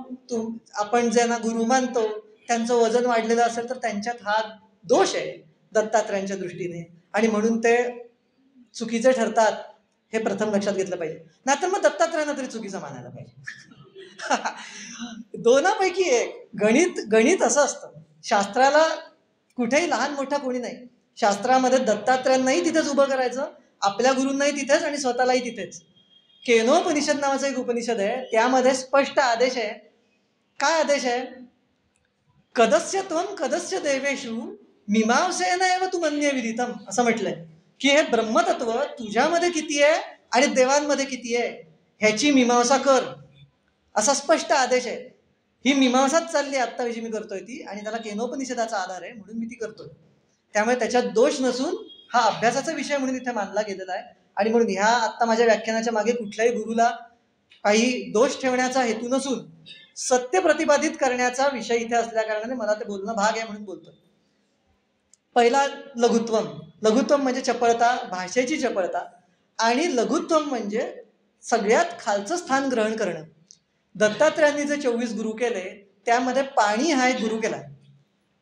आपण ज्यांना गुरु मानतो त्यांचं वजन वाढलेलं असेल तर त्यांच्यात हा दोष आहे दत्तात्रयांच्या दृष्टीने, आणि म्हणून ते चुकीचे ठरतात, हे प्रथम लक्षात घेतलं पाहिजे. नाहीतर मग दत्तात्रयांना तरी चुकीचं मानायला पाहिजे. दोनापैकी एक. गणित असं असतं, शास्त्राला कुठेही लहान मोठा कोणी नाही. शास्त्रामध्ये दत्तात्रयांनाही तिथेच उभं करायचं, आपल्या गुरूंनाही तिथेच आणि स्वतःलाही तिथेच. केनोपनिषद नावाचं एक उपनिषद आहे, त्यामध्ये स्पष्ट आदेश आहे. काय आदेश आहे? कदस्य त्वं कदस्य देवेषु मीमांसेन एव तु मन्ये विदितम, असं म्हटलंय की हे ब्रह्मतत्व तुझ्यामध्ये किती आहे आणि देवांमध्ये किती आहे ह्याची मीमांसा कर, असा स्पष्ट आदेश आहे. ही मीमांसाच चालली आत्ता जी मी करतोय ती, आणि त्याला केनोपनिषदाचा आधार आहे म्हणून मी ती करतोय. त्यामुळे त्याच्यात दोष नसून हा अभ्यासाचा विषय म्हणून इथे मानला गेलेला आहे. आणि म्हणून ह्या आत्ता माझ्या व्याख्यानाच्या मागे कुठल्याही गुरुला काही दोष ठेवण्याचा हेतू नसून सत्य प्रतिपादित करण्याचा विषय इथे असल्या कारणाने मला ते बोलणं भाग आहे म्हणून बोलतोय. पहिला लघुत्वम. लघुत्वम म्हणजे चपळता, भाषेची चपळता. आणि लघुत्वम म्हणजे सगळ्यात खालचं स्थान ग्रहण करणं. दत्तात्रयांनी जे 24 गुरु केले त्यामध्ये पाणी हा एक गुरु केला.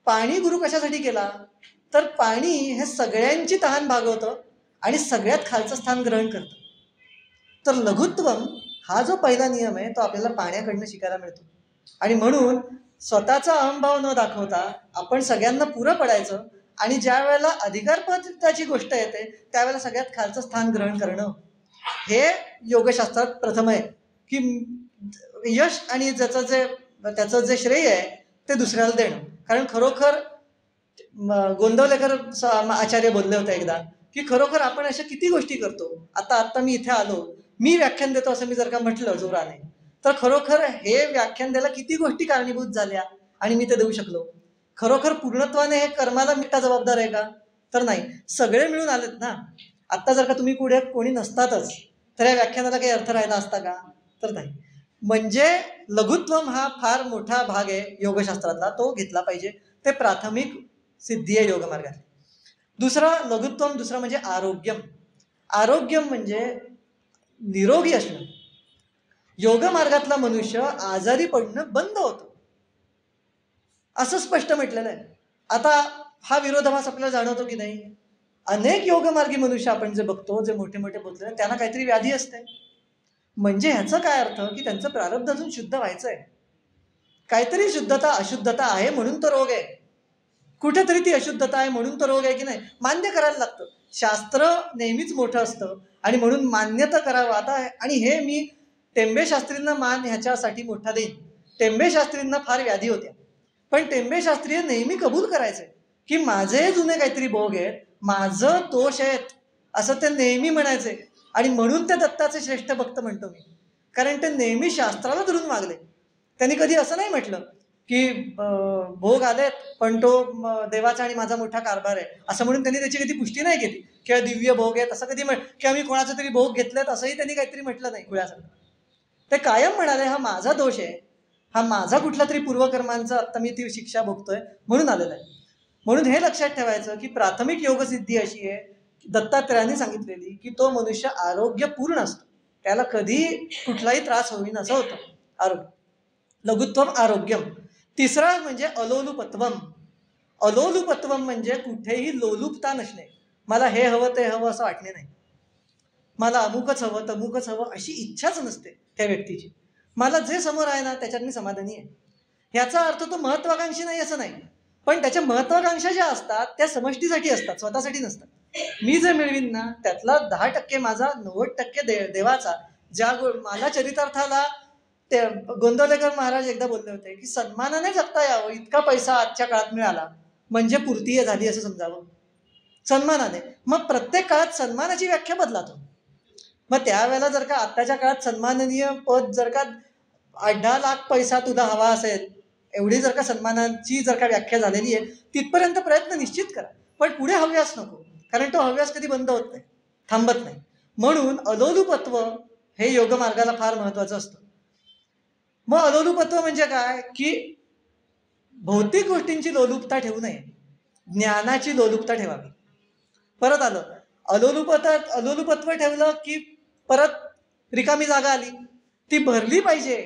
पाणी गुरु कशासाठी केला? तर पाणी हे सगळ्यांची तहान भागवतं आणि सगळ्यात खालचं स्थान ग्रहण करतं. तर लघुत्वम हा जो पहिला नियम आहे तो आपल्याला पाण्याकडनं शिकायला मिळतो. आणि म्हणून स्वतःचा अहंभाव न दाखवता आपण सगळ्यांना पुरं पडायचं, आणि ज्या वेळेला अधिकारपदाची गोष्ट येते त्यावेळेला सगळ्यात खालचं स्थान ग्रहण करणं, हे योगशास्त्रात प्रथम आहे. की यश आणि त्याचं जे श्रेय आहे ते दुसऱ्याला देणं. कारण खरोखर गोंदवलेकर आचार्य बोलले होते एकदा की खरोखर आपण अशा किती गोष्टी करतो. आता मी इथे आलो, मी व्याख्यान देतो असं मी जर का म्हटलं जोराने, तर खरोखर हे व्याख्यान द्यायला किती गोष्टी कारणीभूत झाल्या आणि मी ते देऊ शकलो. खरोखर पूर्णत्वाने हे कर्माला मिठा जबाबदार आहे का? तर नाही. सगळे मिळून आलेत ना. आत्ता जर का तुम्ही पुढे कोणी नसतातच तर या व्याख्यानाला काही अर्थ राहिला असता का? तर नाही. म्हणजे लघुत्वम हा फार मोठा भाग आहे योगशास्त्रातला, तो घेतला पाहिजे. ते प्राथमिक सिद्धी आहे योगमार्गात. लघुत्वम दुसरं म्हणजे आरोग्यम. आरोग्यम म्हणजे निरोगी असणं. योगमार्गातला मनुष्य आजारी पडणं बंद होतं असं स्पष्ट म्हटलेलं आहे. आता हा विरोधाभास आपल्याला जाणवतो की नाही? अनेक योगमार्गी मनुष्य आपण जे बघतो, जे मोठे मोठे बोलतो, त्यांना काहीतरी व्याधी असते. म्हणजे ह्याचं काय अर्थ? की त्यांचं प्रारब्ध अजून शुद्ध व्हायचं आहे. काहीतरी शुद्धता अशुद्धता आहे म्हणून तो रोग आहे. कुठेतरी ती अशुद्धता आहे म्हणून तो रोग आहे की नाही, मान्य करायला लागतं. शास्त्र नेहमीच मोठं असतं आणि म्हणून मान्यता करावं. आता आणि हे मी टेंबे शास्त्रींना मान ह्याच्यासाठी मोठा देईन. टेंबे शास्त्रींना फार व्याधी होत्या, पण टेंबे शास्त्रीय नेहमी कबूल करायचे की माझे जुने काहीतरी भोग आहेत, माझं दोष आहेत, असं ते नेहमी म्हणायचे. आणि म्हणून ते दत्ताचे श्रेष्ठ भक्त म्हणतो मी, कारण ते नेहमी शास्त्राला धरून वागले. त्यांनी कधी असं नाही म्हटलं की भोग आलेत पण तो देवाचा आणि माझा मोठा कारभार आहे असं म्हणून त्यांनी त्याची कधी पुष्टी नाही केली. किंवा दिव्य भोग आहेत असं कधी किंवा मी कोणाचे तरी भोग घेतलेत असंही त्यांनी काहीतरी म्हटलं नाही खुळ्यासारखं. ते कायम म्हणाले हा माझा दोष आहे, हा माझा कुठला तरी पूर्वकर्मांचा आत्ता मी ती शिक्षा भोगतोय म्हणून आलेला आहे. म्हणून हे लक्षात ठेवायचं की प्राथमिक योगसिद्धी अशी आहे दत्तात्रयांनी सांगितलेली की तो मनुष्य आरोग्यपूर्ण असतो, त्याला कधी कुठलाही त्रास होईन असं होतं. आरोग्य. लघुत्वम आरोग्यम. तिसरा म्हणजे अलोलुपत्वम. अलोलुपत्वम म्हणजे कुठेही लोलुपता नसणे. मला हे हवं ते हवं असं वाटणे नाही. मला अमुकच हवं तमुकच हवं अशी इच्छाच नसते त्या व्यक्तीची. मला जे समोर आहे ना त्याच्यात मी समाधानी आहे. ह्याचा अर्थ तो महत्वाकांक्षी नाही असं नाही, पण त्याच्या महत्वाकांक्षा ज्या असतात त्या समष्टीसाठी असतात, स्वतःसाठी नसतात. मी जे मिळवीन ना त्यातला 10% माझा, 90% देवाचा. मला चरितार्थाला ते गोंदवलेकर महाराज एकदा बोलले होते की सन्मानाने जगता यावं, इतका पैसा आजच्या काळात मिळाला म्हणजे पूर्ती समजावं असं समजावं, सन्मानाने. मग प्रत्येक काळात सन्मानाची व्याख्या बदलातो. मग त्यावेळेला जर का आत्ताच्या काळात सन्माननीय पद जर का 8-10 लाख पैसा तुला हवा असेल, एवढी जर का सन्मानाची जर का व्याख्या झालेली आहे, तिथपर्यंत प्रयत्न निश्चित करा, पण पुढे हव्यास नको, कारण तो हव्यास कधी बंद होत नाही, थांबत नाही. म्हणून अलोलुपत्व हे योगमार्गाला फार महत्वाचं असतं. मग अलोलुपत्व म्हणजे काय? की भौतिक गोष्टींची लोलुपता ठेवू नये, ज्ञानाची लोलुपता ठेवावी. परत आलं, अलोलुपत्व ठेवलं की परत रिकामी जागा आली, ती भरली पाहिजे.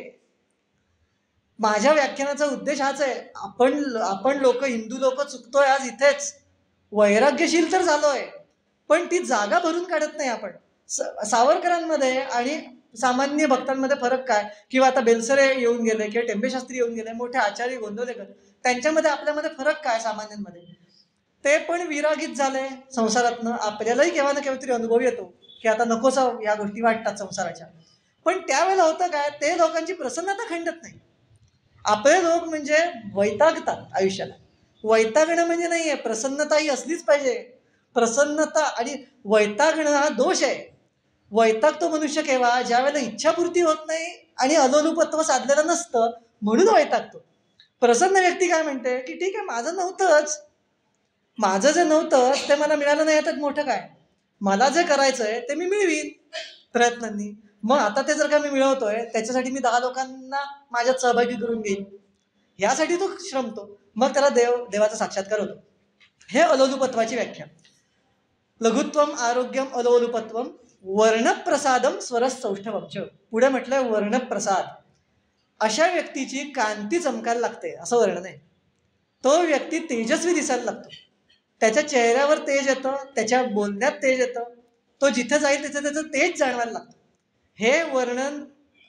माझ्या व्याख्यानाचा उद्देश हाच आहे. आपण लोक, हिंदू लोक चुकतोय आज इथेच. वैराग्यशील तर झालोय, पण ती जागा भरून काढत नाही आपण. सावरकरांमध्ये आणि सामान्य भक्तांमध्ये फरक काय? किंवा आता बेलसरे येऊन गेले किंवा टेंबेशास्त्री येऊन गेले, मोठे आचार्य गोंदवलेकर, त्यांच्यामध्ये आपल्यामध्ये फरक काय सामान्यांमध्ये? ते पण विरागित झाले संसारातनं. आपल्यालाही केव्हा ना केव्हा तरी अनुभव येतो की आता नकोसा या गोष्टी वाटतात संसाराच्या. पण त्यावेळेला होतं काय, ते लोकांची प्रसन्नता खंडत नाही. आपले लोक म्हणजे वैतागतात आयुष्याला. वैतागणं म्हणजे नाहीये, प्रसन्नता ही असलीच पाहिजे. प्रसन्नता आणि वैतागणं हा दोष आहे. वैतागतो मनुष्य केव्हा? ज्या वेळेला इच्छापूर्ती होत नाही आणि अलोलुपत्व साधलेलं नसतं, म्हणून वैतागतो. प्रसन्न व्यक्ती काय म्हणते की ठीक आहे, माझं नव्हतंच, माझं जे नव्हतं ते मला मिळालं नाही, यात मोठं काय? मला जे करायचंय ते मी मिळवीन प्रयत्नांनी. मग आता ते जर का मी मिळवतोय, त्याच्यासाठी मी 10 लोकांना माझ्यात सहभागी करून घेईन, यासाठी तो श्रमतो. मग त्याला देवाचा साक्षात्कार होतो. हे अलोलुपत्वाची व्याख्या. लघुत्वम आरोग्यम अलोलुपत्वम वर्णप्रसादम स्वरस सौष्ठवम. पुढे म्हटलंय वर्णप्रसाद. अशा व्यक्तीची कांती चमकायला लागते असं वर्णन आहे. तो व्यक्ती तेजस्वी दिसायला लागतो, त्याच्या चेहऱ्यावर तेज येतं, त्याच्या बोलण्यात तेज येतं, तो जिथे जाईल तिथे त्याचं तेज जाणवायला लागतं. हे वर्णन,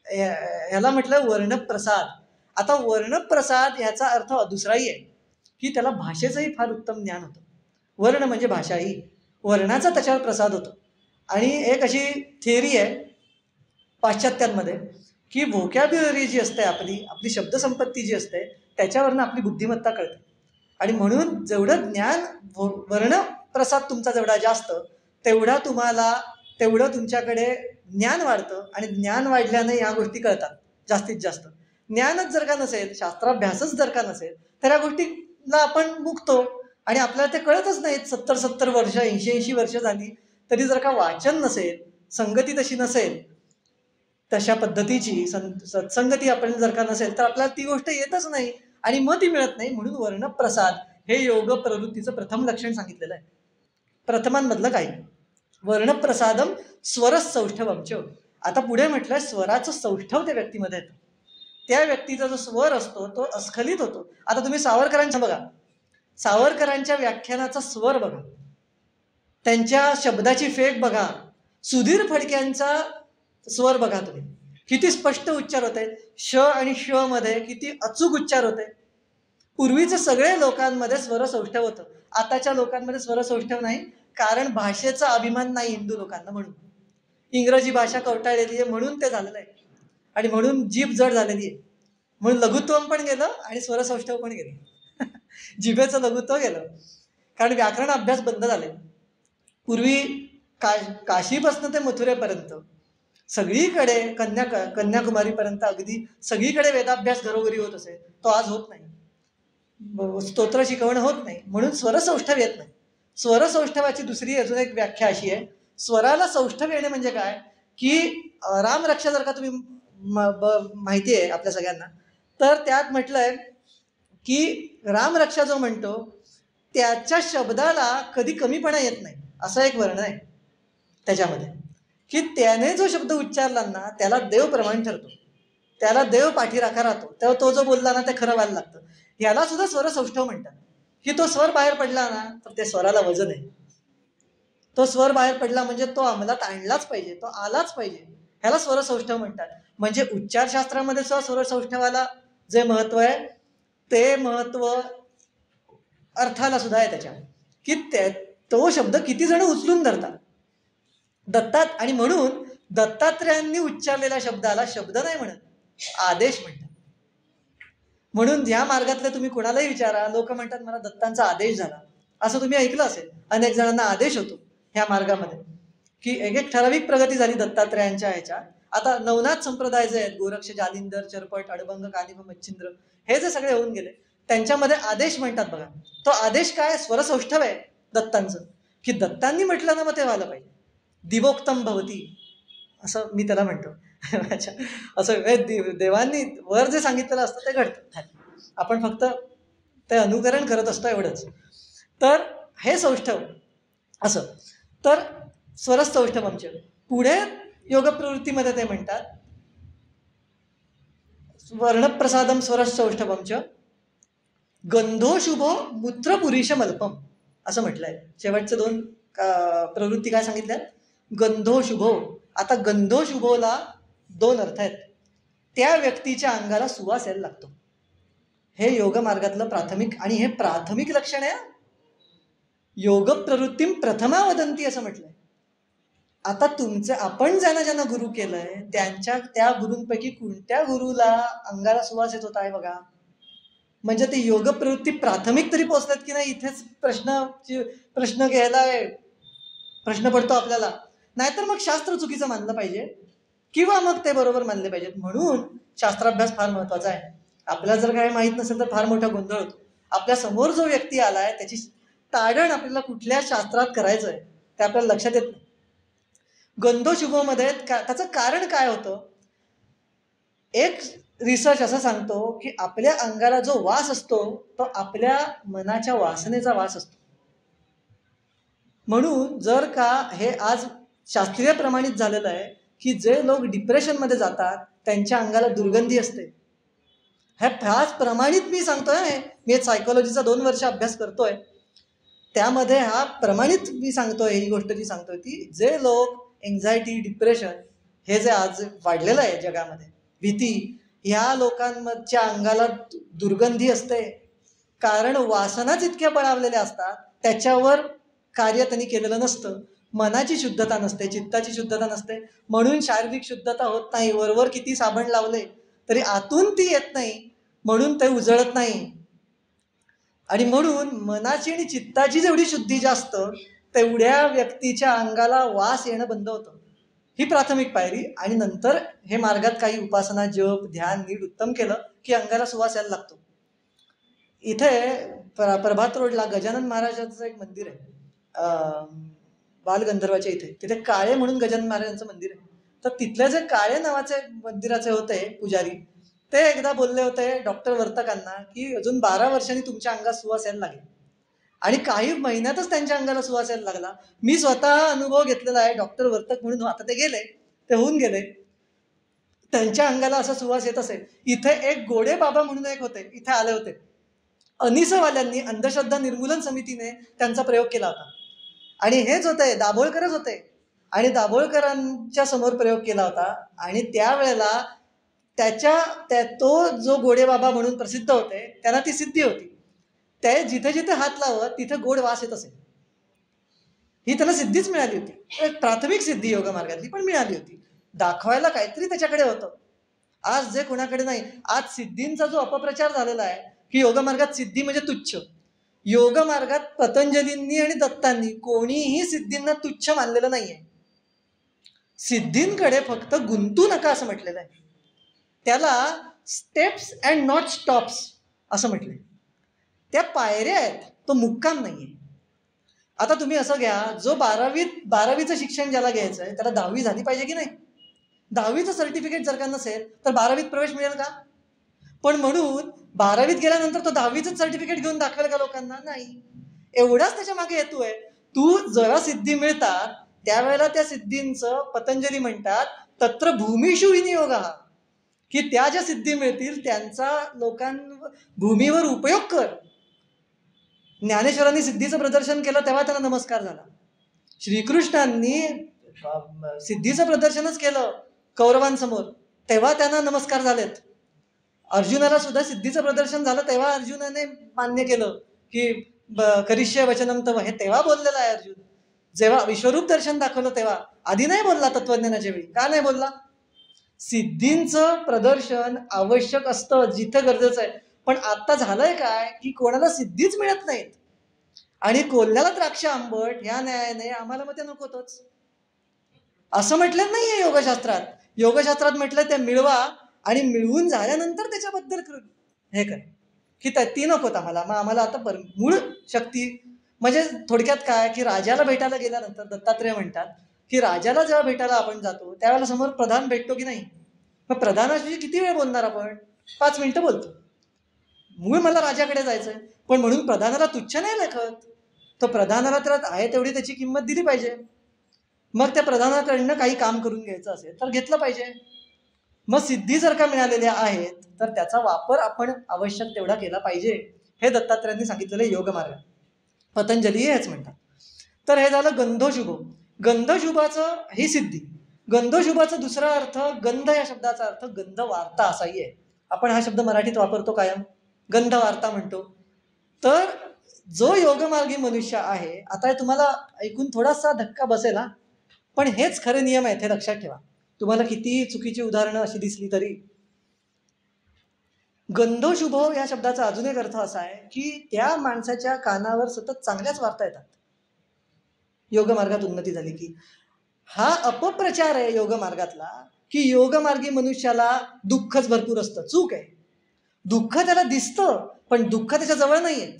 ह्याला म्हटलं वर्णप्रसाद. आता वर्णप्रसाद ह्याचा अर्थ दुसराही आहे की त्याला भाषेचंही फार उत्तम ज्ञान होतं. वर्ण म्हणजे भाषाही, वर्णाचा त्याच्यावर प्रसाद होतो. आणि एक अशी थिअरी आहे पाश्चात्यांमध्ये की व्होकॅब्युलरी जी असते, आपली शब्दसंपत्ती जी असते, त्याच्यावरनं आपली बुद्धिमत्ता कळते. आणि म्हणून जेवढं ज्ञान, वर्णप्रसाद तुमचा जेवढा जास्त, तेवढं तुमच्याकडे ज्ञान वाढतं. आणि ज्ञान वाढल्याने ह्या गोष्टी कळतात जास्तीत जास्त. ज्ञानच जर का नसेल, शास्त्राभ्यासच जर का नसेल, तर या गोष्टीला आपण मुकतो आणि आपल्याला ते कळतच नाहीत. 70 वर्ष, 80 वर्ष झाली तरी जर का वाचन नसेल, संगती तशी नसेल, तशा पद्धतीची सत्संगती आपण जर का नसेल, तर आपल्याला ती गोष्ट येतच नाही आणि मग ती मिळत नाही. म्हणून वर्णप्रसाद हे योग प्रवृत्तीचं प्रथम लक्षण सांगितलेलं आहे, प्रथमांमधलं काही. वर्णप्रसादम स्वरस सौष्ठवम. आता पुढे म्हटलंय स्वराचं सौष्ठव त्या व्यक्तीमध्ये येतं. त्या व्यक्तीचा जो स्वर असतो तो अस्खलित होतो. आता तुम्ही सावरकरांचं बघा, सावरकरांच्या व्याख्यानाचा स्वर बघा, त्यांच्या शब्दाची फेक बघा, सुधीर फडक्यांचा स्वर बघा तुम्ही, किती स्पष्ट उच्चार होते. श आणि श मध्ये किती अचूक उच्चार होते. पूर्वीचे सगळे लोकांमध्ये स्वर सौष्ठव होतं. आताच्या लोकांमध्ये स्वर सौष्ठव नाही, कारण भाषेचा अभिमान नाही हिंदू लोकांना. म्हणून इंग्रजी भाषा कवटाळलेली आहे, म्हणून ते झालेलं आहे. आणि म्हणून जीभ जड झालेली आहे. म्हणून लघुत्वम पण गेलं आणि स्वर सौष्ठव पण गेलं. जिभेचं लघुत्व गेलं, कारण व्याकरण अभ्यास बंद झाले. पूर्वी काशीपासून ते मथुरेपर्यंत सगळीकडे कन्याकुमारीपर्यंत अगदी सगळीकडे वेदाभ्यास घरोघरी होत असे. तो आज होत नाही. स्तोत्र शिकवणं होत नाही, म्हणून स्वरसौष्ठव येत नाही. स्वरसौष्ठवाची दुसरी अजून एक व्याख्या अशी आहे, स्वराला सौष्ठव येणे म्हणजे काय की रामरक्षा जर का तुम्ही माहिती आहे आपल्या सगळ्यांना, तर त्यात म्हटलंय की रामरक्षा जो म्हणतो त्याच्या शब्दाला कधी कमीपणा येत नाही, असं एक वर्णन आहे त्याच्यामध्ये. की त्याने जो शब्द उच्चारला ना त्याला देव प्रमाण ठरतो, त्याला देव पाठीराखा राहतो, तेव्हा तो जो बोलला ना ते खरं व्हायला लागतं. याला सुद्धा स्वर सौष्ठव म्हणतात. की तो स्वर बाहेर पडला ना तर त्या स्वराला वजन आहे. तो स्वर बाहेर पडला म्हणजे तो अंमलात आणलाच पाहिजे, तो आलाच पाहिजे. ह्याला स्वर सौष्ठव म्हणतात. म्हणजे उच्चारशास्त्रामध्ये सुद्धा स्वर सौष्ठवाला जे महत्व आहे ते महत्व अर्थाला सुद्धा आहे त्याच्या, की तो शब्द किती जण उचलून धरतात दत्तात. आणि म्हणून दत्तात्रेयांनी उच्चारलेल्या शब्दाला शब्द नाही म्हणत, आदेश म्हणतात. म्हणून या मार्गातले तुम्ही कोणालाही विचारा, लोक म्हणतात मला दत्तांचा आदेश झाला. असं तुम्ही ऐकलं असेल, अनेक जणांना आदेश होतो ह्या मार्गामध्ये, की एक ठराविक प्रगती झाली दत्तात्रेयांच्या ह्याच्यात. आता नवनाथ संप्रदाय जे आहेत, गोरक्ष, जालिंदर, चरपट, अडभंग, कानिफ, मच्छिंद्र, हे जे सगळे होऊन गेले, त्यांच्यामध्ये आदेश म्हणतात बघा. तो आदेश काय? स्वरसौष्ठव आहे दत्तांचं, की दत्तांनी म्हटलं ना मग ते व्हायला पाहिजे. दिवोक्तम भवती असं मी त्याला म्हणतो. अच्छा, असं देवांनी वर जे सांगितलेलं असतं ते घडतं. आपण फक्त ते अनुकरण करत असतं एवढंच. तर हे सौष्ठव असं. तर स्वरस सौष्ठवमचे पुढे योग प्रवृत्तीमध्ये ते म्हणतात वर्णप्रसादम स्वरस सौष्ठवमच गंधो शुभो मूत्रपुरीशमल्पम असं म्हटलंय. शेवटचे दोन प्रवृत्ती काय सांगितल्यात? गंधो शुभो. आता गंधो शुभोला दोन अर्थ आहेत. त्या व्यक्तीच्या अंगाला सुवास यायला लागतो. हे योग मार्गातलं प्राथमिक, आणि हे प्राथमिक लक्षण आहे. योग प्रवृत्ती प्रथमा वदंती असं म्हटलंय. आता तुमचं आपण ज्यांना ज्यांना गुरु केलंय त्या गुरूंपैकी कोणत्या गुरुला अंगाला सुवास येत होता आहे बघा. म्हणजे ते योग प्रवृत्ती प्राथमिक तरी पोहोचतात की नाही, इथेच प्रश्न घ्यायला प्रश्न पडतो आपल्याला. नाहीतर मग शास्त्र चुकीचं मानलं पाहिजे किंवा मग ते बरोबर मानले पाहिजेत. म्हणून शास्त्राभ्यास फार महत्वाचा आहे. आपल्याला जर काही माहीत नसेल तर फार मोठा गोंधळ होतो. आपल्या समोर जो व्यक्ती आलाय त्याची ताडण आपल्याला कुठल्या शास्त्रात करायचं आहे ते आपल्याला लक्षात येत नाही. गंधो शुभोमध्ये त्याचं कारण काय होतं? एक रिसर्च असं सांगतो की आपल्या अंगाला जो वास असतो तो आपल्या मनाच्या वासनेचा वास असतो. म्हणून जर का हे आज शास्त्रीय प्रमाणित झालेलं आहे की जे लोक डिप्रेशनमध्ये जातात त्यांच्या अंगाला दुर्गंधी असते. हे फार प्रमाणित मी सांगतोय. मी सायकोलॉजीचा 2 वर्ष अभ्यास करतोय, त्यामध्ये हा प्रमाणित मी सांगतोय. ही गोष्ट जी सांगतोय ती, जे लोक एन्झायटी, डिप्रेशन हे जे आज वाढलेलं आहे जगामध्ये, भीती, ह्या लोकांच्या अंगाला दुर्गंधी असते. कारण वासनाच इतक्या बळावलेल्या असतात, त्याच्यावर कार्य त्यांनी केलेलं नसतं. मनाची शुद्धता नसते, चित्ताची शुद्धता नसते. म्हणून शारीरिक शुद्धता होत नाही. वरवर किती साबण लावले तरी आतून ती येत नाही, म्हणून ते उजळत नाही. आणि म्हणून मनाची आणि चित्ताची जेवढी शुद्धी जास्त तेवढ्या व्यक्तीच्या अंगाला वास येणं बंद होतं. ही प्राथमिक पायरी. आणि नंतर हे मार्गात काही उपासना, जप, ध्यान नीट उत्तम केलं की अंगाला सुवास यायला लागतो. इथे प्रभात रोडला गजानन महाराजांचं एक मंदिर आहे, बालगंधर्वाच्या इथे. तिथे काळे म्हणून गजानन महाराजांचं मंदिर आहे. तर तिथले जे काळे नावाचे मंदिराचे होते पुजारी, ते एकदा बोलले होते डॉक्टर वर्तकांना की अजून 12 वर्षांनी तुमच्या अंगात सुवास यायला लागेल. आणि काही महिन्यातच त्यांच्या अंगाला सुवास यायला लागला. मी स्वतः अनुभव घेतलेला आहे. डॉक्टर वर्तक म्हणून, आता ते गेले, ते होऊन गेले. त्यांच्या अंगाला असा सुवास येत असेल. इथे एक गोडे बाबा म्हणून एक होते, इथे आले होते. अनिसवाल्यांनी, अंधश्रद्धा निर्मूलन समितीने त्यांचा प्रयोग केला होता. आणि हेच होते, दाभोळकरच होते. आणि दाभोळकरांच्या समोर प्रयोग केला होता. आणि त्यावेळेला तो जो गोडे बाबा म्हणून प्रसिद्ध होते त्यांना ती सिद्धी होती. ते जिथे जिथे हात लावत तिथे गोड वास येत असेल. ही त्यांना सिद्धीच मिळाली होती. एक प्राथमिक सिद्धी योग मार्गातली पण मिळाली होती. दाखवायला काहीतरी त्याच्याकडे होतं. आज जे कोणाकडे नाही. आज सिद्धींचा जो अपप्रचार झालेला आहे की योग मार्गात सिद्धी म्हणजे तुच्छ. योग मार्गात पतंजलींनी आणि दत्तांनी कोणीही सिद्धींना तुच्छ मानलेलं नाहीये. सिद्धींकडे फक्त गुंतू नका असं म्हटलेलं आहे. त्याला स्टेप्स अँड नॉट स्टॉप्स असं म्हटलंय. त्या पायऱ्या आहेत, तो मुक्काम नाहीये. आता तुम्ही असं घ्या, जो 12वीचं शिक्षण ज्याला घ्यायचं आहे त्याला 10वी झाली पाहिजे की नाही? 10वीचं सर्टिफिकेट जर का नसेल तर 12वीत प्रवेश मिळेल का? पण म्हणून 12वीत गेल्यानंतर तो 10वीचं सर्टिफिकेट घेऊन दाखवेल का लोकांना? नाही. एवढाच त्याच्या मागे हेतू आहे. तू जेव्हा सिद्धी मिळतात त्यावेळेला त्या सिद्धींचं पतंजली म्हणतात तत्र भूमिषु विनियोगः, की त्या ज्या सिद्धी मिळतील त्यांचा भूमीवर उपयोग कर. ज्ञानेश्वरांनी सिद्धीचं प्रदर्शन केलं तेव्हा त्यांना नमस्कार झाला. श्रीकृष्णांनी सिद्धीचं प्रदर्शनच केलं कौरवांसमोर तेव्हा त्यांना नमस्कार झालेत. अर्जुनाला सुद्धा सिद्धीचं प्रदर्शन झालं तेव्हा अर्जुनाने मान्य केलं की करिष्ये वचनम तव, हे तेव्हा बोललेला आहे अर्जुन. जेव्हा विश्वरूप दर्शन दाखवलं तेव्हा, आधी नाही बोलला तत्वज्ञानाच्या वेळी. का नाही बोलला? सिद्धींचं प्रदर्शन आवश्यक असतं जिथे गरजेचं आहे. पण आता झालंय काय की कोणाला सिद्धीच मिळत नाहीत आणि कोल्ह्याला द्राक्ष आंबट ह्या न्यायाने आम्हाला मग ते नकोतच असं म्हटलं नाहीये योगशास्त्रात. योगशास्त्रात म्हटलं ते मिळवा आणि मिळवून झाल्यानंतर त्याच्याबद्दल हे कर की ती नकोत आम्हाला. मग आम्हाला आता मूळ शक्ती म्हणजे थोडक्यात काय की राजाला भेटायला गेल्यानंतर दत्तात्रेय म्हणतात की राजाला जेव्हा भेटायला आपण जातो त्यावेळेला समोर प्रधान भेटतो की नाही? मग प्रधानाशी किती वेळ बोलणार आपण? 5 मिनिटं बोलतो. मूळ मला राजाकडे जायचंय, पण म्हणून प्रधानाला तुच्छ नाही लेखत. तो प्रधानाला तर आहे तेवढी त्याची किंमत दिली पाहिजे. मग त्या प्रधानाकडनं काही काम करून घ्यायचं असेल तर घेतलं पाहिजे. मग सिद्धी जर का मिळालेल्या आहेत तर त्याचा वापर आपण आवश्यक तेवढा केला पाहिजे. हे दत्तात्रयांनी सांगितलेलं योगमार्ग. पतंजली हेच म्हणतात. तर हे झालं गंधोशुभो. गंधशुभाचं ही सिद्धी. गंधशुभाचा दुसरा अर्थ, गंध या शब्दाचा अर्थ गंध वार्ता असाही आहे. आपण हा शब्द मराठीत वापरतो कायम, गंध वार्ता म्हणतो. तर जो योगमार्गी मनुष्य आहे, आता हे तुम्हाला ऐकून थोडासा धक्का बसेल हा, पण हेच खरे नियम आहेत, हे लक्षात ठेवा. तुम्हाला किती चुकीची उदाहरणं अशी दिसली तरी. गंधोशुभो या शब्दाचा अजून एक अर्थ असा आहे की त्या माणसाच्या कानावर सतत चांगल्याच वार्ता येतात. योगमार्गात उन्नती झाली की. हा अपप्रचार आहे योगमार्गातला, की योगमार्गी मनुष्याला दुःखच भरपूर असतं. चूक आहे. दुःख त्याला दिसतं, पण दुःख त्याच्या जवळ नाही येत.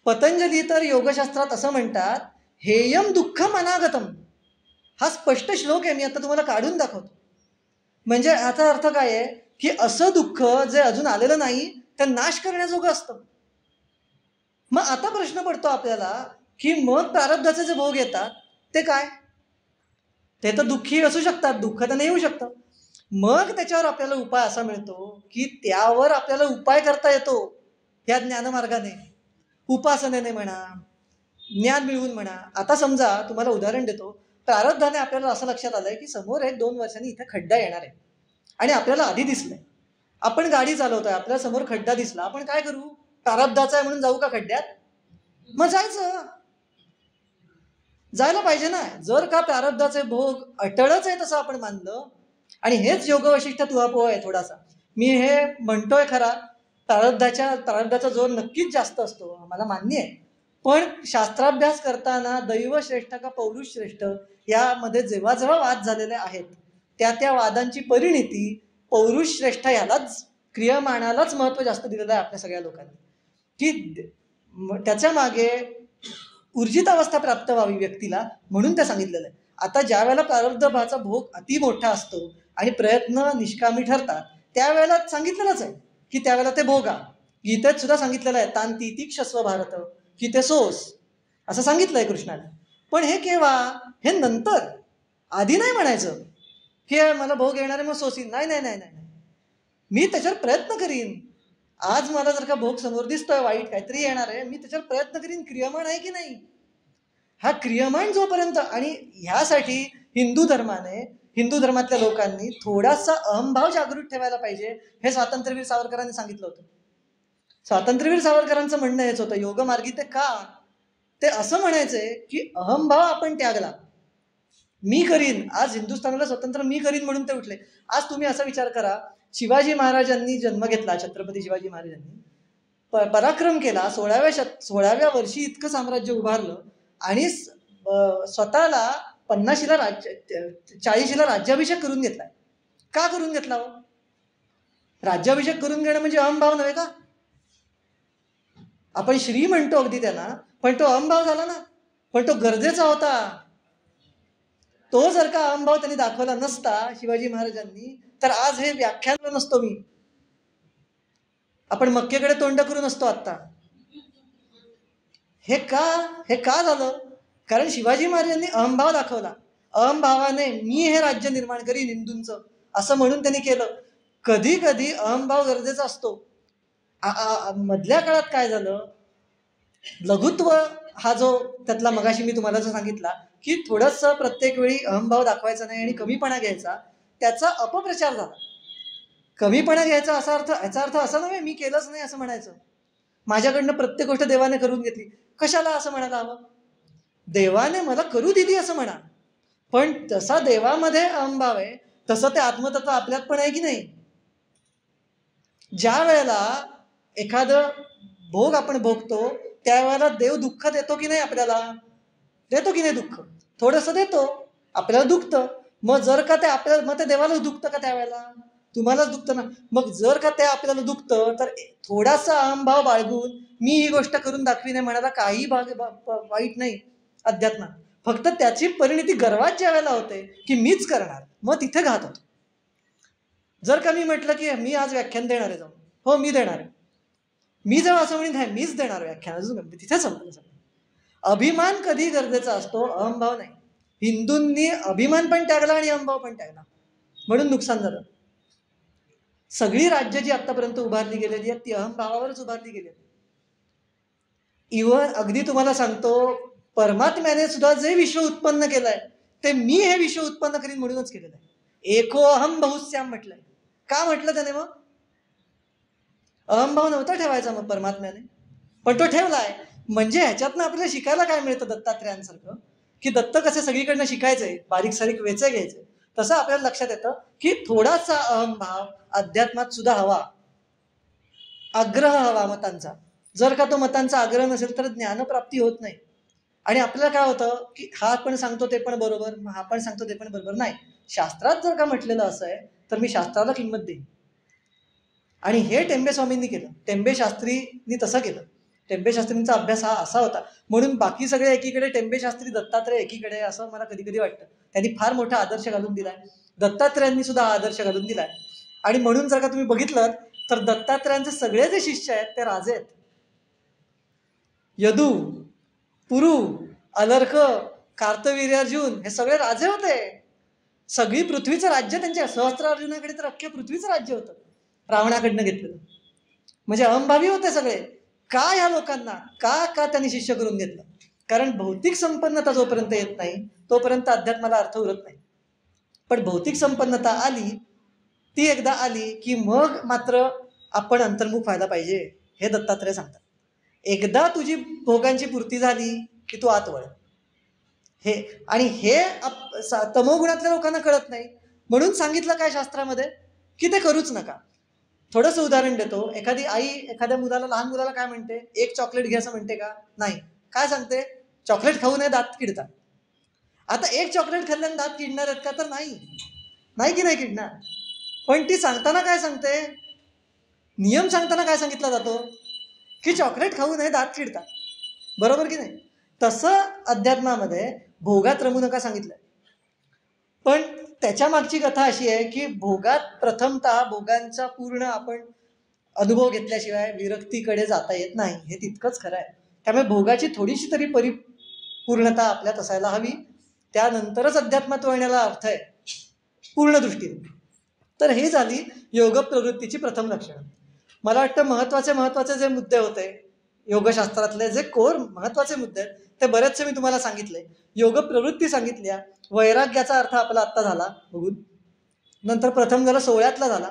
पतंजली तर योगशास्त्रात असं म्हणतात, हेयम दुःखम अनागतम. हा स्पष्ट श्लोक आहे, मी आता तुम्हाला काढून दाखवतो. म्हणजे याचा अर्थ काय आहे की असं दुःख जे अजून आलेलं नाही ते नाश करण्याजोगं असतं. मग आता प्रश्न पडतो आपल्याला की मग प्रारब्धाचे जे भोग येतात ते काय? ते तर दुःखी असू शकतात, दुःख तर नाही येऊ शकतं. मग त्याच्यावर आपल्याला उपाय असा मिळतो की त्यावर आपल्याला उपाय करता येतो या ज्ञानमार्गाने, उपासनेने म्हणा, ज्ञान मिळवून म्हणा. आता समजा तुम्हाला उदाहरण देतो. प्रारब्धाने आपल्याला असं लक्षात आलंय की समोर 1-2 वर्षांनी इथे खड्डा येणार आहे आणि आपल्याला आधी दिसलंय. आपण गाडी चालवतोय, आपल्या समोर खड्डा दिसला, आपण काय करू? प्रारब्धाचा आहे म्हणून जाऊ का खड्ड्यात? मग जायला पाहिजे ना. जर का प्रारब्धाचे भोग अटळच आहे तसं आपण मानलं, आणि हेच योग वैशिष्ट तुहापोह आहे थोडासा. मी हे म्हणतोय खरा, प्रारब्धाचा जोर नक्कीच जास्त असतो, मला मान्य आहे. पण शास्त्राभ्यास करताना दैव श्रेष्ठ का पौरुष श्रेष्ठ यामध्ये जेव्हा जेव्हा वाद झालेले आहेत, त्या वादांची परिणिती पौरुष श्रेष्ठ यालाच, क्रियमाणालाच महत्त्व जास्त दिलेलं आहे आपल्या सगळ्या लोकांनी. की त्याच्या मागे ऊर्जित अवस्था प्राप्त व्हावी व्यक्तीला, म्हणून ते सांगितलेलं आहे. आता ज्या वेळेला प्रारब्धभाचा भोग अति मोठा असतो आणि प्रयत्न निष्कामी ठरतात, त्यावेळेला सांगितलेलंच आहे की त्यावेळेला ते भोगा. गीतेत सुद्धा सांगितलेलं आहे, तांती तीक्षस्व भारत, की ते सोस, असं सांगितलंय कृष्णाने. पण हे केव्हा? हे नंतर, आधी नाही म्हणायचं की मला भोग येणार आहे मग सोसीन. नाही नाही नाही नाही, मी त्याच्यावर प्रयत्न करीन. आज मला जर का भोग समोर दिसतोय, वाईट काहीतरी येणार आहे, मी त्याच्यावर प्रयत्न करीन. क्रियमाण आहे की नाही? हा क्रियमाण जोपर्यंत. आणि ह्यासाठी हिंदू धर्मातल्या लोकांनी थोडासा अहंभाव जागृत ठेवायला पाहिजे. हे स्वातंत्र्यवीर सावरकरांनी सांगितलं होतं. स्वातंत्र्यवीर सावरकरांचं म्हणणं हेच होतं, योगमार्गी ते का? ते असं म्हणायचंय की अहंभाव आपण त्यागला. मी करीन, आज हिंदुस्थानाला स्वतंत्र मी करीन म्हणून ते उठले. आज तुम्ही असा विचार करा, शिवाजी महाराजांनी जन्म घेतला, छत्रपती शिवाजी महाराजांनी पराक्रम केला, 16व्या वर्षी इतकं साम्राज्य उभारलं आणि स्वतःला 40ला राज्याभिषेक करून घेतलाय. का करून घेतला हो? राज्याभिषेक करून घेणं म्हणजे अहंभाव नव्हे का? आपण श्री म्हणतो अगदी त्यांना, पण तो अहंभाव झाला ना. पण तो गरजेचा होता. तो जर का अहंभाव त्यांनी दाखवला नसता शिवाजी महाराजांनी, तर आज हे व्याख्यान नसतो मी. आपण मक्केकडे तोंड करून असतो आत्ता. हे का झालं? कारण शिवाजी महाराजांनी अहंभाव दाखवला. अहंभावाने मी हे राज्य निर्माण करीन हिंदूंचं, असं म्हणून त्यांनी केलं. कधी कधी अहंभाव गरजेचा असतो. मधल्या काळात काय झालं, लघुत्व हा जो त्यातला मगाशी मी तुम्हाला जो सांगितला की थोडंसं प्रत्येक वेळी अहंभाव दाखवायचा नाही आणि कमीपणा घ्यायचा, त्याचा अपप्रचार झाला. कमीपणा घ्यायचा याचा अर्थ असा नव्हे मी केलंच नाही असं म्हणायचं. माझ्याकडनं प्रत्येक गोष्ट देवाने करून घेतली, कशाला असं म्हणायला हवं? देवाने मला करू दिली असं म्हणा. पण तसा देवामध्ये अहंभाव आहे, तसं ते आत्मतत्व आपल्यात पण आहे की नाही? ज्या वेळेला एखादं भोग आपण भोगतो त्यावेळेला देव दुःख देतो की नाही आपल्याला? देतो की नाही दुःख? थोडंसं देतो, आपल्याला दुखतं. मग जर का ते आपल्याला, मग ते देवालाच दुखतं का त्यावेळेला? तुम्हालाच दुखतं ना. मग जर का ते आपल्याला दुखतं तर थोडासा अहंभाव बाळगून मी ही गोष्ट करून दाखवीने म्हणायला काही वाईट नाही अध्यात्मात. फक्त त्याची परिणिती गर्वात ज्या वेळेला होते की मीच करणार, मग तिथे घात होतो. जर का मी म्हटलं की मी आज व्याख्यान देणार आहे जाऊन, हो मी देणार आहे, मी जेव्हा असं म्हणेन नाही मीच देणार व्याख्यान, अजून तिथे संपलं सगळं. अभिमान कधी गरजेचा असतो, अहंभाव नाही. हिंदूंनी अभिमान पण त्यागला आणि अहंभाव पण त्यागला, म्हणून नुकसान झालं. सगळी राज्य जी आतापर्यंत उभारली गेलेली आहेत ती अहंभावावरच उभारली गेली. इव्हन अगदी तुम्हाला सांगतो, परमात्म्याने सुद्धा जे विश्व उत्पन्न केलंय ते मी हे विश्व उत्पन्न करीन म्हणूनच केलेलं आहे. एको अहम बहुश्याम म्हटलंय. का म्हटलं त्याने मग? अहंभाव नव्हता ठेवायचा मग परमात्म्याने, पण तो ठेवलाय. म्हणजे ह्याच्यातनं आपल्याला शिकायला काय मिळतं दत्तात्रेयांसारखं, की दत्त कसे सगळीकडनं शिकायचंय, बारीक सारीक वेचे घ्यायचे, तसं आपल्याला लक्षात येतं की थोडासा अहंभाव अध्यात्मात सुद्धा हवा, आग्रह हवा मतांचा. जर का तो मतांचा आग्रह नसेल तर ज्ञानप्राप्ती होत नाही. आणि आपल्याला काय होतं की हा पण सांगतो ते पण बरोबर, हा पण सांगतो ते पण बरोबर. नाही, शास्त्रात जर का म्हटलेलं असं आहे तर मी शास्त्राला किंमत देईन. आणि हे टेंबे स्वामींनी केलं, टेंबे शास्त्रींनी तसं केलं. टेंबे शास्त्रींचा अभ्यास हा असा होता. म्हणून बाकी सगळे एकीकडे, टेंबे शास्त्री दत्तात्रेय एकीकडे, असं मला कधी कधी वाटतं. त्यांनी फार मोठा आदर्श घालून दिलाय, दत्तात्रेयांनी सुद्धा हा आदर्श घालून दिलाय. आणि म्हणून जर का तुम्ही बघितलं तर दत्तात्रेयांचे सगळे जे शिष्य आहेत ते राजे आहेत. यदू, पुरु, अलर्क, कार्तवीर्यार्जुन हे सगळे राजे होते. सगळी पृथ्वीचं राज्य त्यांच्या, सहस्त्रार्जुनाकडे तर अख्ख्या पृथ्वीचं राज्य होतं रावणाकडनं घेतलेलं. म्हणजे अहंभावी होते सगळे. का ह्या लोकांना का त्यांनी शिष्य करून घेतलं? कारण भौतिक संपन्नता जोपर्यंत येत नाही तोपर्यंत अध्यात्माला अर्थ उरत नाही. पण भौतिक संपन्नता आली, ती एकदा आली की मग मात्र आपण अंतर्मुख व्हायला पाहिजे, हे दत्तात्रेय सांगतात. एकदा तुझी भोगांची पूर्ती झाली की तू आत वळ. हे आणि हे तमोगुणातल्या लोकांना कळत नाही. म्हणून सांगितलं काय शास्त्रामध्ये की ते करूच नका. थोडंसं उदाहरण देतो. एखादी आई एखाद्या मुलाला, लहान मुलाला काय म्हणते? एक चॉकलेट घे असं म्हणते का? नाही. काय सांगते? चॉकलेट खाऊ नये, दात किडतात. आता एक चॉकलेट खाल्ल्याने दात किडणार आहेत का? तर नाही, नाही की नाही किडणार. पण ती सांगताना काय सांगते? नियम सांगताना काय सांगितला जातो? की चॉकलेट खाऊ नये, दात किडतात. बरोबर की नाही? तसं अध्यात्मामध्ये भोगात रमू नका सांगितलंय. पण त्याच्या मागची कथा अशी आहे की भोगात प्रथमतः भोगांचा पूर्ण आपण अनुभव घेतल्याशिवाय विरक्तीकडे जाता येत नाही, हे तितकंच खरं आहे. त्यामुळे भोगाची थोडीशी तरी परिपूर्णता आपल्यात असायला हवी, त्यानंतरच अध्यात्मात वळण्याला अर्थ आहे पूर्ण दृष्टीने. तर हे झाली योग प्रवृत्तीची प्रथम लक्षणं. मला वाटतं महत्वाचे जे मुद्दे होते योगशास्त्रातले, जे कोर महत्वाचे मुद्दे आहेत ते बरेचसे मी तुम्हाला सांगितले. योग प्रवृत्ती सांगितल्या, वैराग्याचा अर्थ आपला आत्ता झाला बघून, नंतर प्रथम झाला 16तला झाला.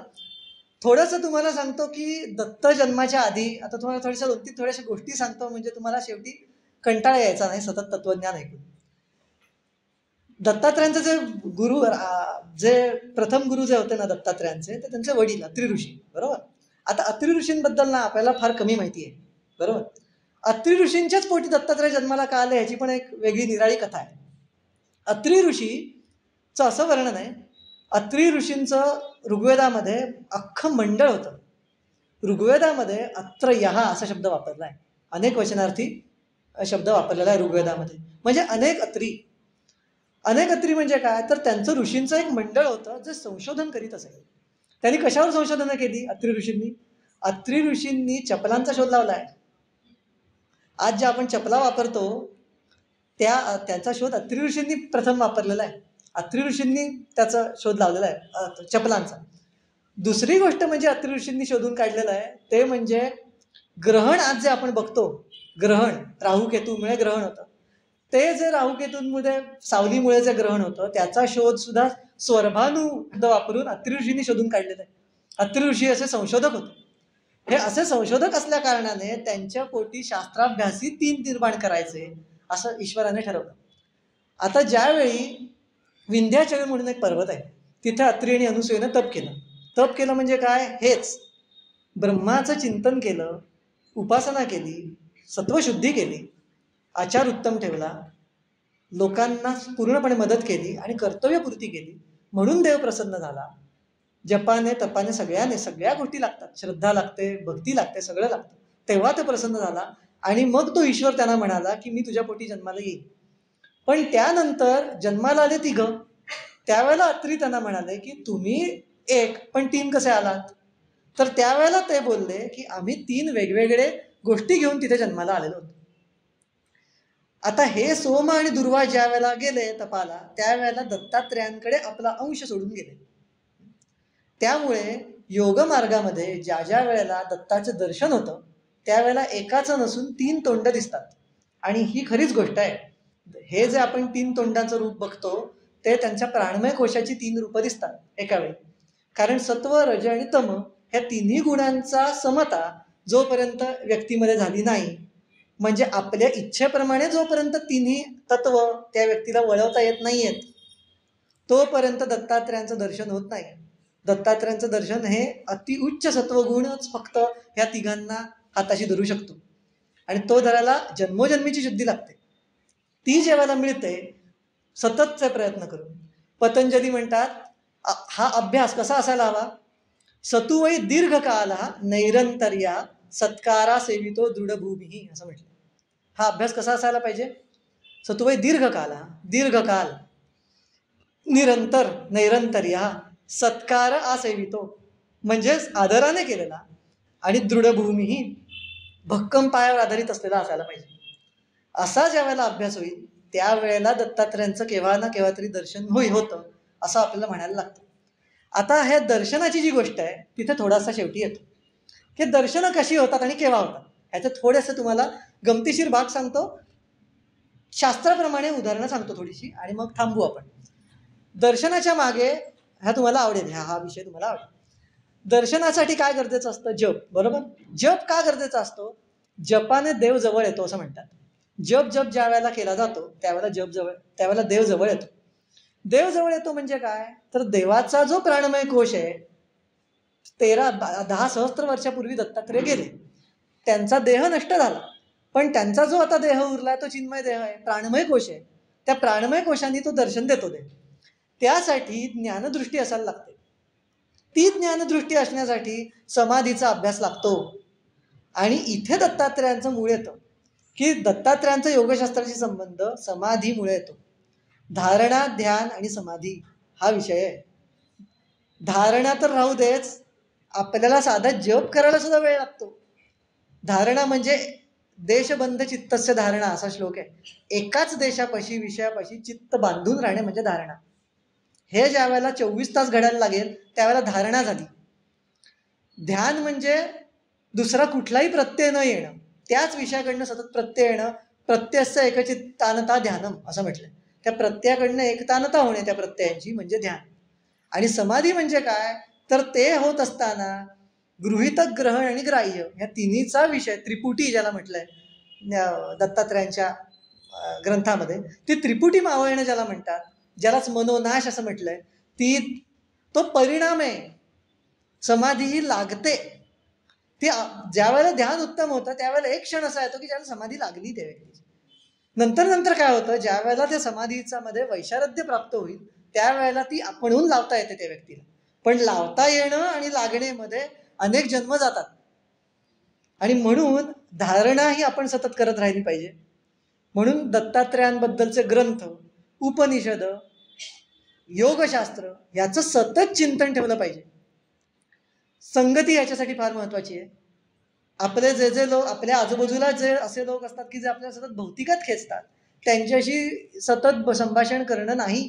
थोडंसं तुम्हाला सांगतो की दत्त जन्माच्या आधी, आता तुम्हाला थोड्याशा गोष्टी सांगतो म्हणजे तुम्हाला शेवटी कंटाळा यायचा नाही सतत तत्वज्ञान ऐकून. दत्तात्रेयांचे जे गुरु, जे प्रथम गुरु जे होते ना दत्तात्रेयांचे, ते त्यांचे वडील अत्री ऋषी. बरोबर. आता अत्री ऋषींबद्दल ना आपल्याला फार कमी माहिती आहे. बरोबर. अत्री ऋषींच्याच पोटी दत्तात्रेय जन्माला का आले ह्याची पण एक वेगळी निराळी कथा आहे. अत्री ऋषीचं असं वर्णन आहे, अत्री ऋषींचं ऋग्वेदामध्ये अख्खं मंडळ होतं. ऋग्वेदामध्ये अत्रयः असा शब्द वापरला आहे, अनेक वचनार्थी शब्द वापरलेला आहे ऋग्वेदामध्ये. म्हणजे अनेक अत्री. अनेक अत्री म्हणजे काय? तर त्यांचं ऋषींचं एक मंडळ होतं जे संशोधन करीत असेल. त्यांनी कशावर संशोधनं केली अत्री ऋषींनी? अत्री ऋषींनी चपलांचा शोध लावला आहे. आज ज्या आपण चपला वापरतो त्याचा शोध अत्री ऋषींनी प्रथम वापरलेला आहे. अत्री ऋषींनी त्याचा शोध लावलेला आहे चपलांचा. दुसरी गोष्ट म्हणजे अत्री ऋषींनी शोधून काढलेलं आहे ते म्हणजे ग्रहण. आज जे आपण बघतो ग्रहण, राहूकेतूमुळे ग्रहण होतं, ते जे राहूकेतूंमध्ये सावलीमुळे जे ग्रहण होतं त्याचा शोध सुद्धा स्वर्भानु वापरून अत्री ऋषींनी शोधून काढलेला आहे. अत्री ऋषी असे संशोधक होते. हे असे संशोधक असल्या कारणाने त्यांच्या पोटी शास्त्राभ्यासी 3 निर्माण करायचे असं ईश्वराने ठरवलं. आता ज्यावेळी विंध्याचल म्हणून एक पर्वत आहे, तिथे अत्री आणि अनुसूयेनं तप केलं. तप केलं म्हणजे काय? हेच ब्रह्माचं चिंतन केलं, उपासना केली, सत्वशुद्धी केली, आचार उत्तम ठेवला, लोकांना पूर्णपणे मदत केली आणि कर्तव्यपूर्ती केली, म्हणून देव प्रसन्न झाला. जपाने तपाने सगळ्या गोष्टी लागतात, श्रद्धा लागते, भक्ती लागते, सगळं लागतं. तेव्हा तो प्रसन्न झाला आणि मग तो ईश्वर त्यांना म्हणाला की मी तुझ्या पोटी जन्माला येईल. पण त्यानंतर जन्माला आले 3. त्यावेळेला अत्री त्यांना म्हणाले की तुम्ही 1 पण 3 कसे आलात? तर त्यावेळेला ते बोलले की आम्ही 3 वेगवेगळे गोष्टी घेऊन तिथे जन्माला आलेलो होतो. आता हे सोम आणि दुर्वा ज्या वेळेला गेले तपाला, त्यावेळेला दत्तात्रेयांकडे आपला अंश सोडून गेले. त्यामुळे योग मार्गामध्ये ज्या ज्या वेळेला दत्ताचं दर्शन होतं, त्यावेळेला एकाचं नसून 3 तोंड दिसतात. आणि ही खरीच गोष्ट आहे. हे जे आपण 3 तोंडाचं रूप बघतो, ते त्यांच्या प्राणमय कोशाची 3 रूपं दिसतात एका वेळी. कारण सत्व, रज आणि तम ह्या तिन्ही गुणांचा समता जोपर्यंत व्यक्तीमध्ये झाली नाही, म्हणजे आपल्या इच्छेप्रमाणे जोपर्यंत तिन्ही तत्व त्या व्यक्तीला वळवता येत नाहीयेत, तोपर्यंत दत्तात्रेयांचं दर्शन होत नाही. दत्तात्रेयांचं दर्शन हे अतिउच्च सत्वगुणच फक्त ह्या तिघांना हाताशी धरू शकतो. आणि तो धरायला जन्मोजन्मीची शुद्धी लागते. ती जेव्हा मिळते सततचे प्रयत्न करून. पतंजली म्हणतात हा अभ्यास कसा असायला हवा? सतुवै दीर्घकाल नैरंतर्या सत्कारा सेवितो दृढभूमी असं म्हटलं. हा अभ्यास कसा असायला पाहिजे? सतुवै दीर्घकाल निरंतर नैरंतर्या सत्कार आसेवितो म्हणजेच आदराने केलेला आणि दृढभूमीही भक्कम पायावर आधारित असलेला असायला पाहिजे. असा ज्या वेळेला अभ्यास होईल त्यावेळेला दत्तात्रेयांचं केव्हा ना केव्हा तरी दर्शन होतं असं आपल्याला म्हणायला लागतं. आता ह्या दर्शनाची जी गोष्ट आहे तिथे थोडासा शेवटी येतो की दर्शनं कशी होतात आणि केव्हा होतात. ह्याचं थोडंसं तुम्हाला गमतीशीर भाग सांगतो, शास्त्राप्रमाणे उदाहरणं सांगतो थोडीशी आणि मग थांबू आपण. दर्शनाच्या मागे ह्या तुम्हाला आवडेल, हा विषय तुम्हाला आवडेल. दर्शनासाठी काय गरजेचं असतं? जप. बरोबर. जप का गरजेचा असतो? जपाने देव जवळ येतो असं म्हणतात. जप ज्या वेळेला केला जातो त्यावेळेला देव जवळ येतो. देव जवळ येतो म्हणजे काय? तर देवाचा जो प्राणमय कोश आहे, 10 सहस्त्र वर्षापूर्वी दत्तात्रेय गेले, त्यांचा देह नष्ट झाला, पण त्यांचा जो आता देह उरलाय तो चिन्मय देह आहे, प्राणमय कोश आहे. त्या प्राणमय कोशाने तो दर्शन देतो देव. त्यासाठी ज्ञानदृष्टी असायला लागते. ती ज्ञानदृष्टी असण्यासाठी समाधीचा अभ्यास लागतो. आणि इथे दत्तात्रेयांचं मूळ येतं की दत्तात्रेयांचा योगशास्त्राशी संबंध समाधीमुळे येतो. धारणा, ध्यान आणि समाधी हा विषय आहे. धारणा तर राहू देच, आपल्याला साधा जप करायला सुद्धा वेळ लागतो. धारणा म्हणजे देशबंध चित्तस्य धारणा असा श्लोक आहे. एकाच देशापाशी विषयापाशी चित्त बांधून राहणे म्हणजे धारणा. हे ज्या वेळेला 24 तास घडायला लागेल त्यावेळेला धारणा झाली. ध्यान म्हणजे दुसरा कुठलाही प्रत्यय न येणं, त्याच विषयाकडनं सतत प्रत्यय येणं. प्रत्ययस्य एकचित्तानता ध्यानम असं म्हटलंय. त्या प्रत्ययाकडनं एकतानता होणे त्या प्रत्ययांची म्हणजे ध्यान. आणि समाधी म्हणजे काय? तर ते होत असताना गृहीतक, ग्रहण आणि ग्राह्य ह्या तिन्हीचा विषय, त्रिपुटी ज्याला म्हटलंय दत्तात्रेयांच्या ग्रंथामध्ये, ती त्रिपुटी मावळणं ज्याला म्हणतात, ज्यालाच मनोनाश असं म्हटलंय, तो परिणाम आहे. समाधी ही लागते. ती ज्या वेळेला ध्यान उत्तम होतं त्यावेळेला एक क्षण असा येतो की ज्याला समाधी लागली त्या व्यक्तीची. नंतर काय होतं, ज्या वेळेला त्या समाधीचा मध्ये वैशारद्य प्राप्त होईल त्यावेळेला ती आपणहून लावता येते त्या व्यक्तीला. पण लावता येणं आणि लागणेमध्ये अनेक जन्म जातात. आणि म्हणून धारणा ही आपण सतत करत राहिली पाहिजे. म्हणून दत्तात्रेयांबद्दलचे ग्रंथ, उपनिषद, योगशास्त्र याचं सतत चिंतन ठेवलं पाहिजे. संगती याच्यासाठी फार महत्वाची आहे. आपले जे लोक, आपल्या आजूबाजूला जे असे लोक असतात की जे आपल्याला सतत भौतिकात खेचतात, त्यांच्याशी सतत संभाषण करणं नाही.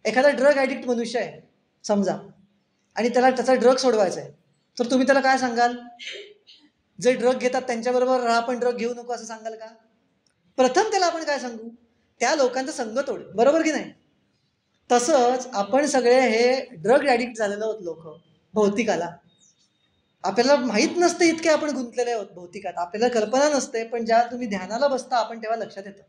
एखादा ड्रग ॲडिक्ट मनुष्य आहे समजा, आणि त्याला त्याचा ड्रग सोडवायचा आहे, तर तुम्ही त्याला काय सांगाल? जे ड्रग घेतात त्यांच्याबरोबर राहा पण ड्रग घेऊ नको असं सांगाल का? प्रथम त्याला आपण काय सांगू? त्या लोकांचा संग तोड. बरोबर की नाही? तसंच आपण सगळे हे ड्रग ॲडिक्ट झालेलो आहोत लोक भौतिकाला. आपल्याला माहीत नसते इतके आपण गुंतलेले आहोत भौतिकात, आपल्याला कल्पना नसते. पण ज्या तुम्ही ध्यानाला बसता आपण तेव्हा लक्षात येतं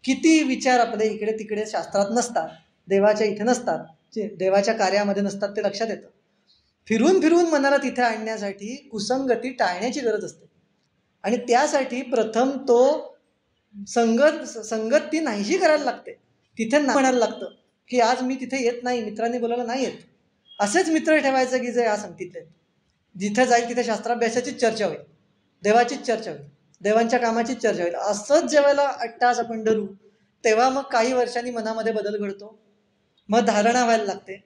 किती विचार आपले इकडे तिकडे शास्त्रात नसतात, देवाच्या इथे नसतात, देवाच्या कार्यामध्ये नसतात, ते लक्षात येतं. फिरून मनाला तिथे आणण्यासाठी कुसंगती टाळण्याची गरज असते. आणि त्यासाठी प्रथम तो संगत ती नाहीशी करायला लागते. तिथे म्हणायला लागतं की आज मी तिथे येत नाही, मित्रांनी बोलायला नाही येत. असेच मित्र ठेवायचं की जे या संगतीतले, जिथे जाईल तिथे शास्त्राभ्यासाचीच चर्चा होईल, देवाचीच चर्चा होईल, देवांच्या कामाचीच चर्चा होईल. असंच जेव्हा 8 तास आपण धरू तेव्हा मग काही वर्षांनी मनामध्ये बदल घडतो. मग धारणा व्हायला लागते.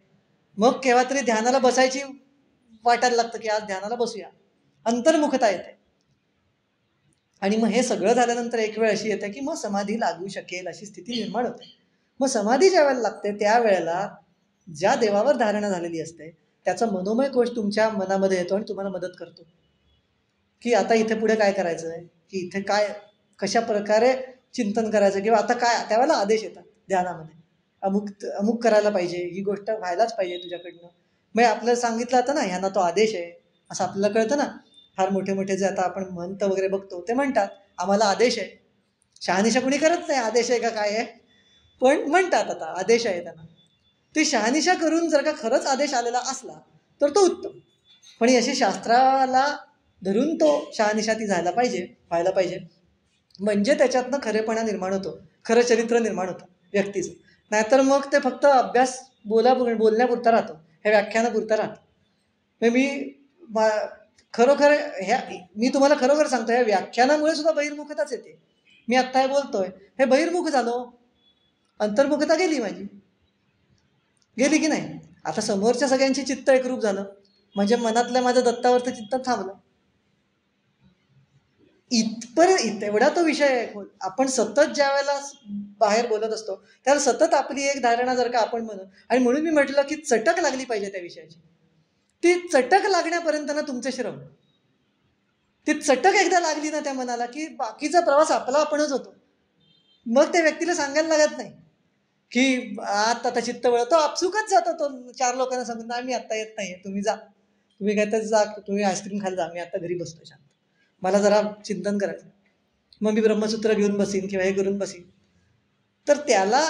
मग केव्हा तरी ध्यानाला बसायची वाटायला लागतं की आज ध्यानाला बसूया, अंतर्मुखता येते. आणि मग हे सगळं झाल्यानंतर एक वेळ अशी येते की मग समाधी लागू शकेल अशी स्थिती निर्माण होते. मग समाधी ज्या वेळेला लागते त्यावेळेला ज्या देवावर धारणा झालेली असते त्याचा मनोमय कोश तुमच्या मनामध्ये येतो आणि तुम्हाला मदत करतो की आता इथे पुढे काय करायचं आहे, की इथे काय कशा प्रकारे चिंतन करायचं, किंवा आता काय त्यावेळेला आदेश येतात ध्यानामध्ये, अमुक अमुक करायला पाहिजे, ही गोष्ट व्हायलाच पाहिजे तुझ्याकडनं. मग आपल्याला सांगितलं आता ना ह्यांना तो आदेश आहे असं आपल्याला कळतं ना. फार मोठे मोठे जे आता आपण महंत वगैरे बघतो ते म्हणतात आम्हाला आदेश आहे. शहानिशा कुणी करत नाही आदेश आहे का काय आहे, पण म्हणतात आता आदेश आहे त्यांना. ते शहानिशा करून जर का खरंच आदेश आलेला असला तर तो उत्तम, पण अशी शास्त्राला धरून तो शहानिशा ती व्हायला पाहिजे, म्हणजे त्याच्यातनं खरेपणा निर्माण होतो, खरं चरित्र निर्माण होतं व्यक्तीचं. नाहीतर मग ते फक्त अभ्यास बोलण्यापुरता राहतो, हे व्याख्यानापुरता राहतं. मग खरोखर मी तुम्हाला खरोखर सांगतो, या व्याख्यानामुळे सुद्धा बहिर्मुखताच येते. मी आत्ता हे बोलतोय हे बहिर्मुख झालो, अंतर्मुखता गेली माझी, गेली की नाही. आता समोरच्या सगळ्यांची चित्त एकरूप झालं म्हणजे मनातल्या माझ्या दत्तावरचं चित्त थांबलं. इतपर्यंत एवढा तो विषय आहे. आपण सतत ज्या वेळेला बाहेर बोलत असतो त्याला सतत आपली एक धारणा जर का आपण म्हणू, आणि म्हणून मी म्हटलं की चटक लागली पाहिजे त्या विषयाची. ती चटक लागण्यापर्यंत ना तुमचे श्रम, ती चटक एकदा लागली ना त्या मनाला की बाकीचा प्रवास आपला आपणच होतो. मग त्या व्यक्तीला सांगायला लागत नाही की आता चित्त वळतो, आपसुकच जातो तो. 4 लोकांना सांगून नाही मी आत्ता येत नाहीये, तुम्ही जा, तुम्ही काय तर जा, तुम्ही आईस्क्रीम खायला जा, मी आता घरी बसतो शांत, मला जरा चिंतन करायचं. मग मी ब्रह्मसूत्र घेऊन बसीन किंवा हे करून बसीन. तर त्याला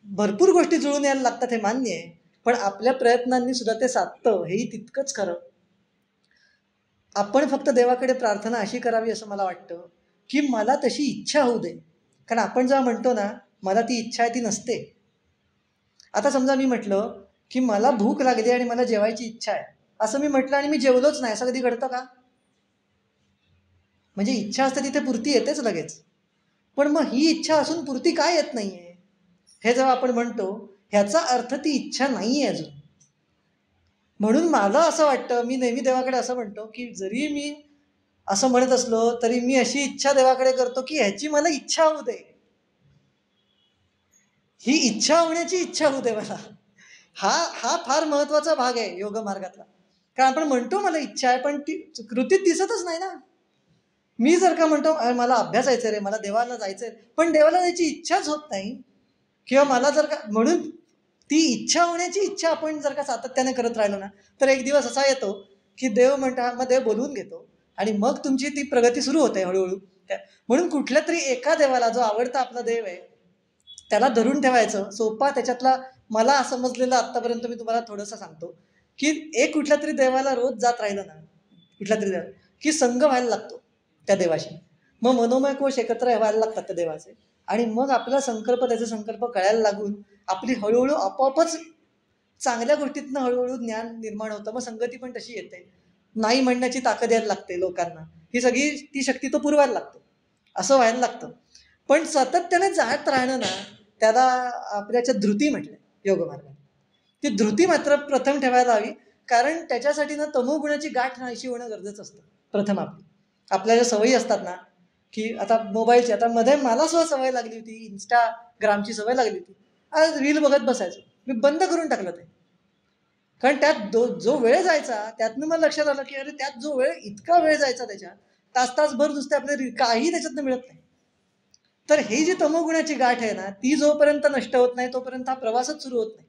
भरपूर गोष्टी जुळून यायला लागतात हे मान्य आहे, पण आपल्या प्रयत्नांनी सुद्धा ते साधतं हेही तितकंच खरं. आपण फक्त देवाकडे प्रार्थना अशी करावी असं मला वाटतं की मला तशी इच्छा होऊ दे. कारण आपण जेव्हा म्हणतो ना मला ती इच्छा आहे ती नसते. आता समजा मी म्हटलं की मला भूक लागली आणि मला जेवायची इच्छा आहे असं मी म्हटलं आणि मी जेवलोच नाही, असं कधी घडतं का? म्हणजे इच्छा असते तिथे पूर्ती येतेच लगेच, पण मग ही इच्छा असून पूर्ती काय येत नाहीये हे जेव्हा आपण म्हणतो ह्याचा अर्थ ती इच्छा नाहीये अजून. म्हणून मला असं वाटतं, मी नेहमी देवाकडे असं म्हणतो की जरी मी असं म्हणत असलो तरी मी अशी इच्छा देवाकडे करतो की ह्याची मला इच्छा होऊ दे, ही इच्छा होण्याची इच्छा होऊ दे मला. हा फार महत्वाचा भाग आहे योग मार्गातला. कारण आपण म्हणतो मला इच्छा आहे पण ती कृतीत दिसतच नाही ना. मी जर का म्हणतो मला अभ्यास जायचं रे, मला देवाला जायचंय, पण देवाला जायची इच्छाच होत नाही, किंवा मला जर का, म्हणून ती इच्छा होण्याची इच्छा आपण जर का सातत्याने करत राहिलो ना तर एक दिवस असा येतो की देव म्हणता, मग देव बोलवून घेतो आणि मग तुमची ती प्रगती सुरू होते हळूहळू. म्हणून कुठल्या तरी एका देवाला, जो आवडता आपला देव आहे त्याला धरून ठेवायचं. सोपा त्याच्यातला मला समजलेलं आत्तापर्यंत मी तुम्हाला थोडंसं सांगतो की एक कुठल्या तरी देवाला रोज जात राहिलं ना, कुठल्या तरी देवाला, की संग व्हायला लागतो त्या देवाशी. मग मनोमय कोश एकत्र व्हायला लागतात त्या देवाचे, आणि मग आपला संकल्प, त्याचे संकल्प कळायला लागून आपली हळूहळू आपोआपच चांगल्या गोष्टीतनं हळूहळू ज्ञान निर्माण होतं. मग संगती पण तशी येते, नाही म्हणण्याची ताकद यायला लागते लोकांना, ही सगळी ती शक्ती तो पुरवायला लागतो, असं व्हायला लागतं. पण सातत्याने जात राहणं ना त्याला आपल्याच्या धृती म्हटलं योगमार्गात. ती धृती मात्र प्रथम ठेवायला हवी, कारण त्याच्यासाठी ना तमोगुणाची गाठ नाहीशी होणं गरजेचं असतं प्रथम. आपल्या ज्या सवयी असतात ना, की आता मोबाईलची, आता मध्ये मला सुद्धा सवय लागली होती, इंस्टाग्रामची सवय लागली होती, आज रील बघत बसायचं. मी बंद करून टाकलं ते, कारण त्यात जो वेळ जायचा त्यातनं मला लक्षात आलं की अरे त्यात जो वेळ, इतका वेळ जायचा त्याच्यात, तास नुसते आपले काही त्याच्यातनं मिळत नाही. तर ही जी तमोगुणाची गाठ आहे ना, ती जोपर्यंत नष्ट होत नाही तोपर्यंत हा प्रवासच सुरू होत नाही,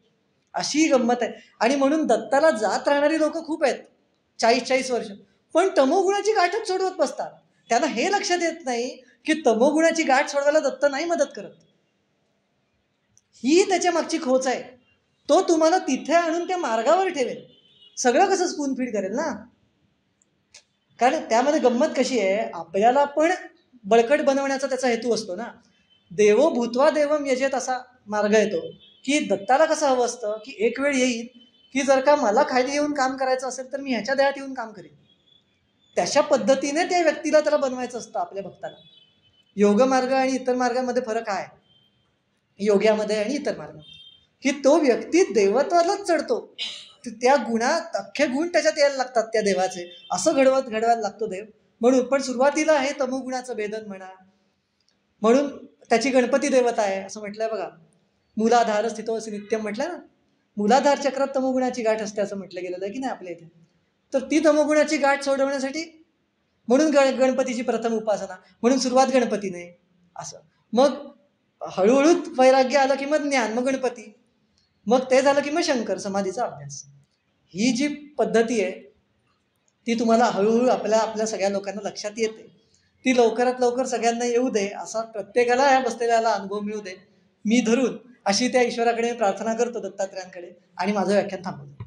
अशी गंमत आहे. आणि म्हणून दत्ताला जात राहणारी लोक खूप आहेत, 40-40 वर्ष, पण तमोगुणाची गाठच सोडवत बसतात. त्यांना हे लक्षात येत नाही की तमोगुणाची गाठ सोडवायला दत्त नाही मदत करत. ही त्याच्या मागची खोच आहे. तो तुम्हाला तिथे आणून त्या मार्गावर ठेवेल, सगळं कसं स्पून फीड करेल ना. कारण त्यामध्ये गंमत कशी आहे, आपल्याला पण बळकट बनवण्याचा त्याचा हेतू असतो ना. देवो भूत्वा देवम यजेत असा मार्ग येतो, की दत्ताला कसं हवं असतं की एक वेळ येईल की जर का मला खाली येऊन काम करायचं असेल तर मी ह्याच्या देहात येऊन काम करेन. त्याच्या पद्धतीने त्या व्यक्तीला त्याला बनवायचं असतं आपल्या भक्ताला. योगमार्ग आणि इतर मार्गामध्ये फरक आहे, योग्यामध्ये आणि इतर मार्गामध्ये, की तो व्यक्ती देवत्वालाच चढतो, त्या गुणात अख्खे गुण त्याच्यात यायला लागतात त्या देवाचे, असं घडवायला लागतो देव. म्हणून पण सुरुवातीला हे तमोगुणाचं भेदन म्हणा, म्हणून त्याची गणपती देवता आहे असं म्हटलंय बघा. मूलाधार स्थितो असं नित्यम म्हटलं ना, मूलाधार चक्रात तमोगुणाची गाठ असते असं म्हटलं गेलेलं आहे की नाही आपल्या इथे. तर ती तमोगुणाची गाठ सोडवण्यासाठी म्हणून गणपतीची प्रथम उपासना, म्हणून सुरुवात गणपतीने असं. मग हळूहळू वैराग्य आलं की मग ज्ञान, मग गणपती, मग ते झालं की मग शंकर, समाधीचा अभ्यास. ही जी पद्धती आहे ती तुम्हाला हळूहळू आपल्या सगळ्या लोकांना लक्षात येते. ती लवकरात लवकर सगळ्यांना येऊ दे, असा प्रत्येकाला ह्या बसलेल्याला अनुभव मिळू दे, मी धरून अशी त्या ईश्वराकडे प्रार्थना करतो, दत्तात्रयांकडे, आणि माझं व्याख्यान थांबवतो.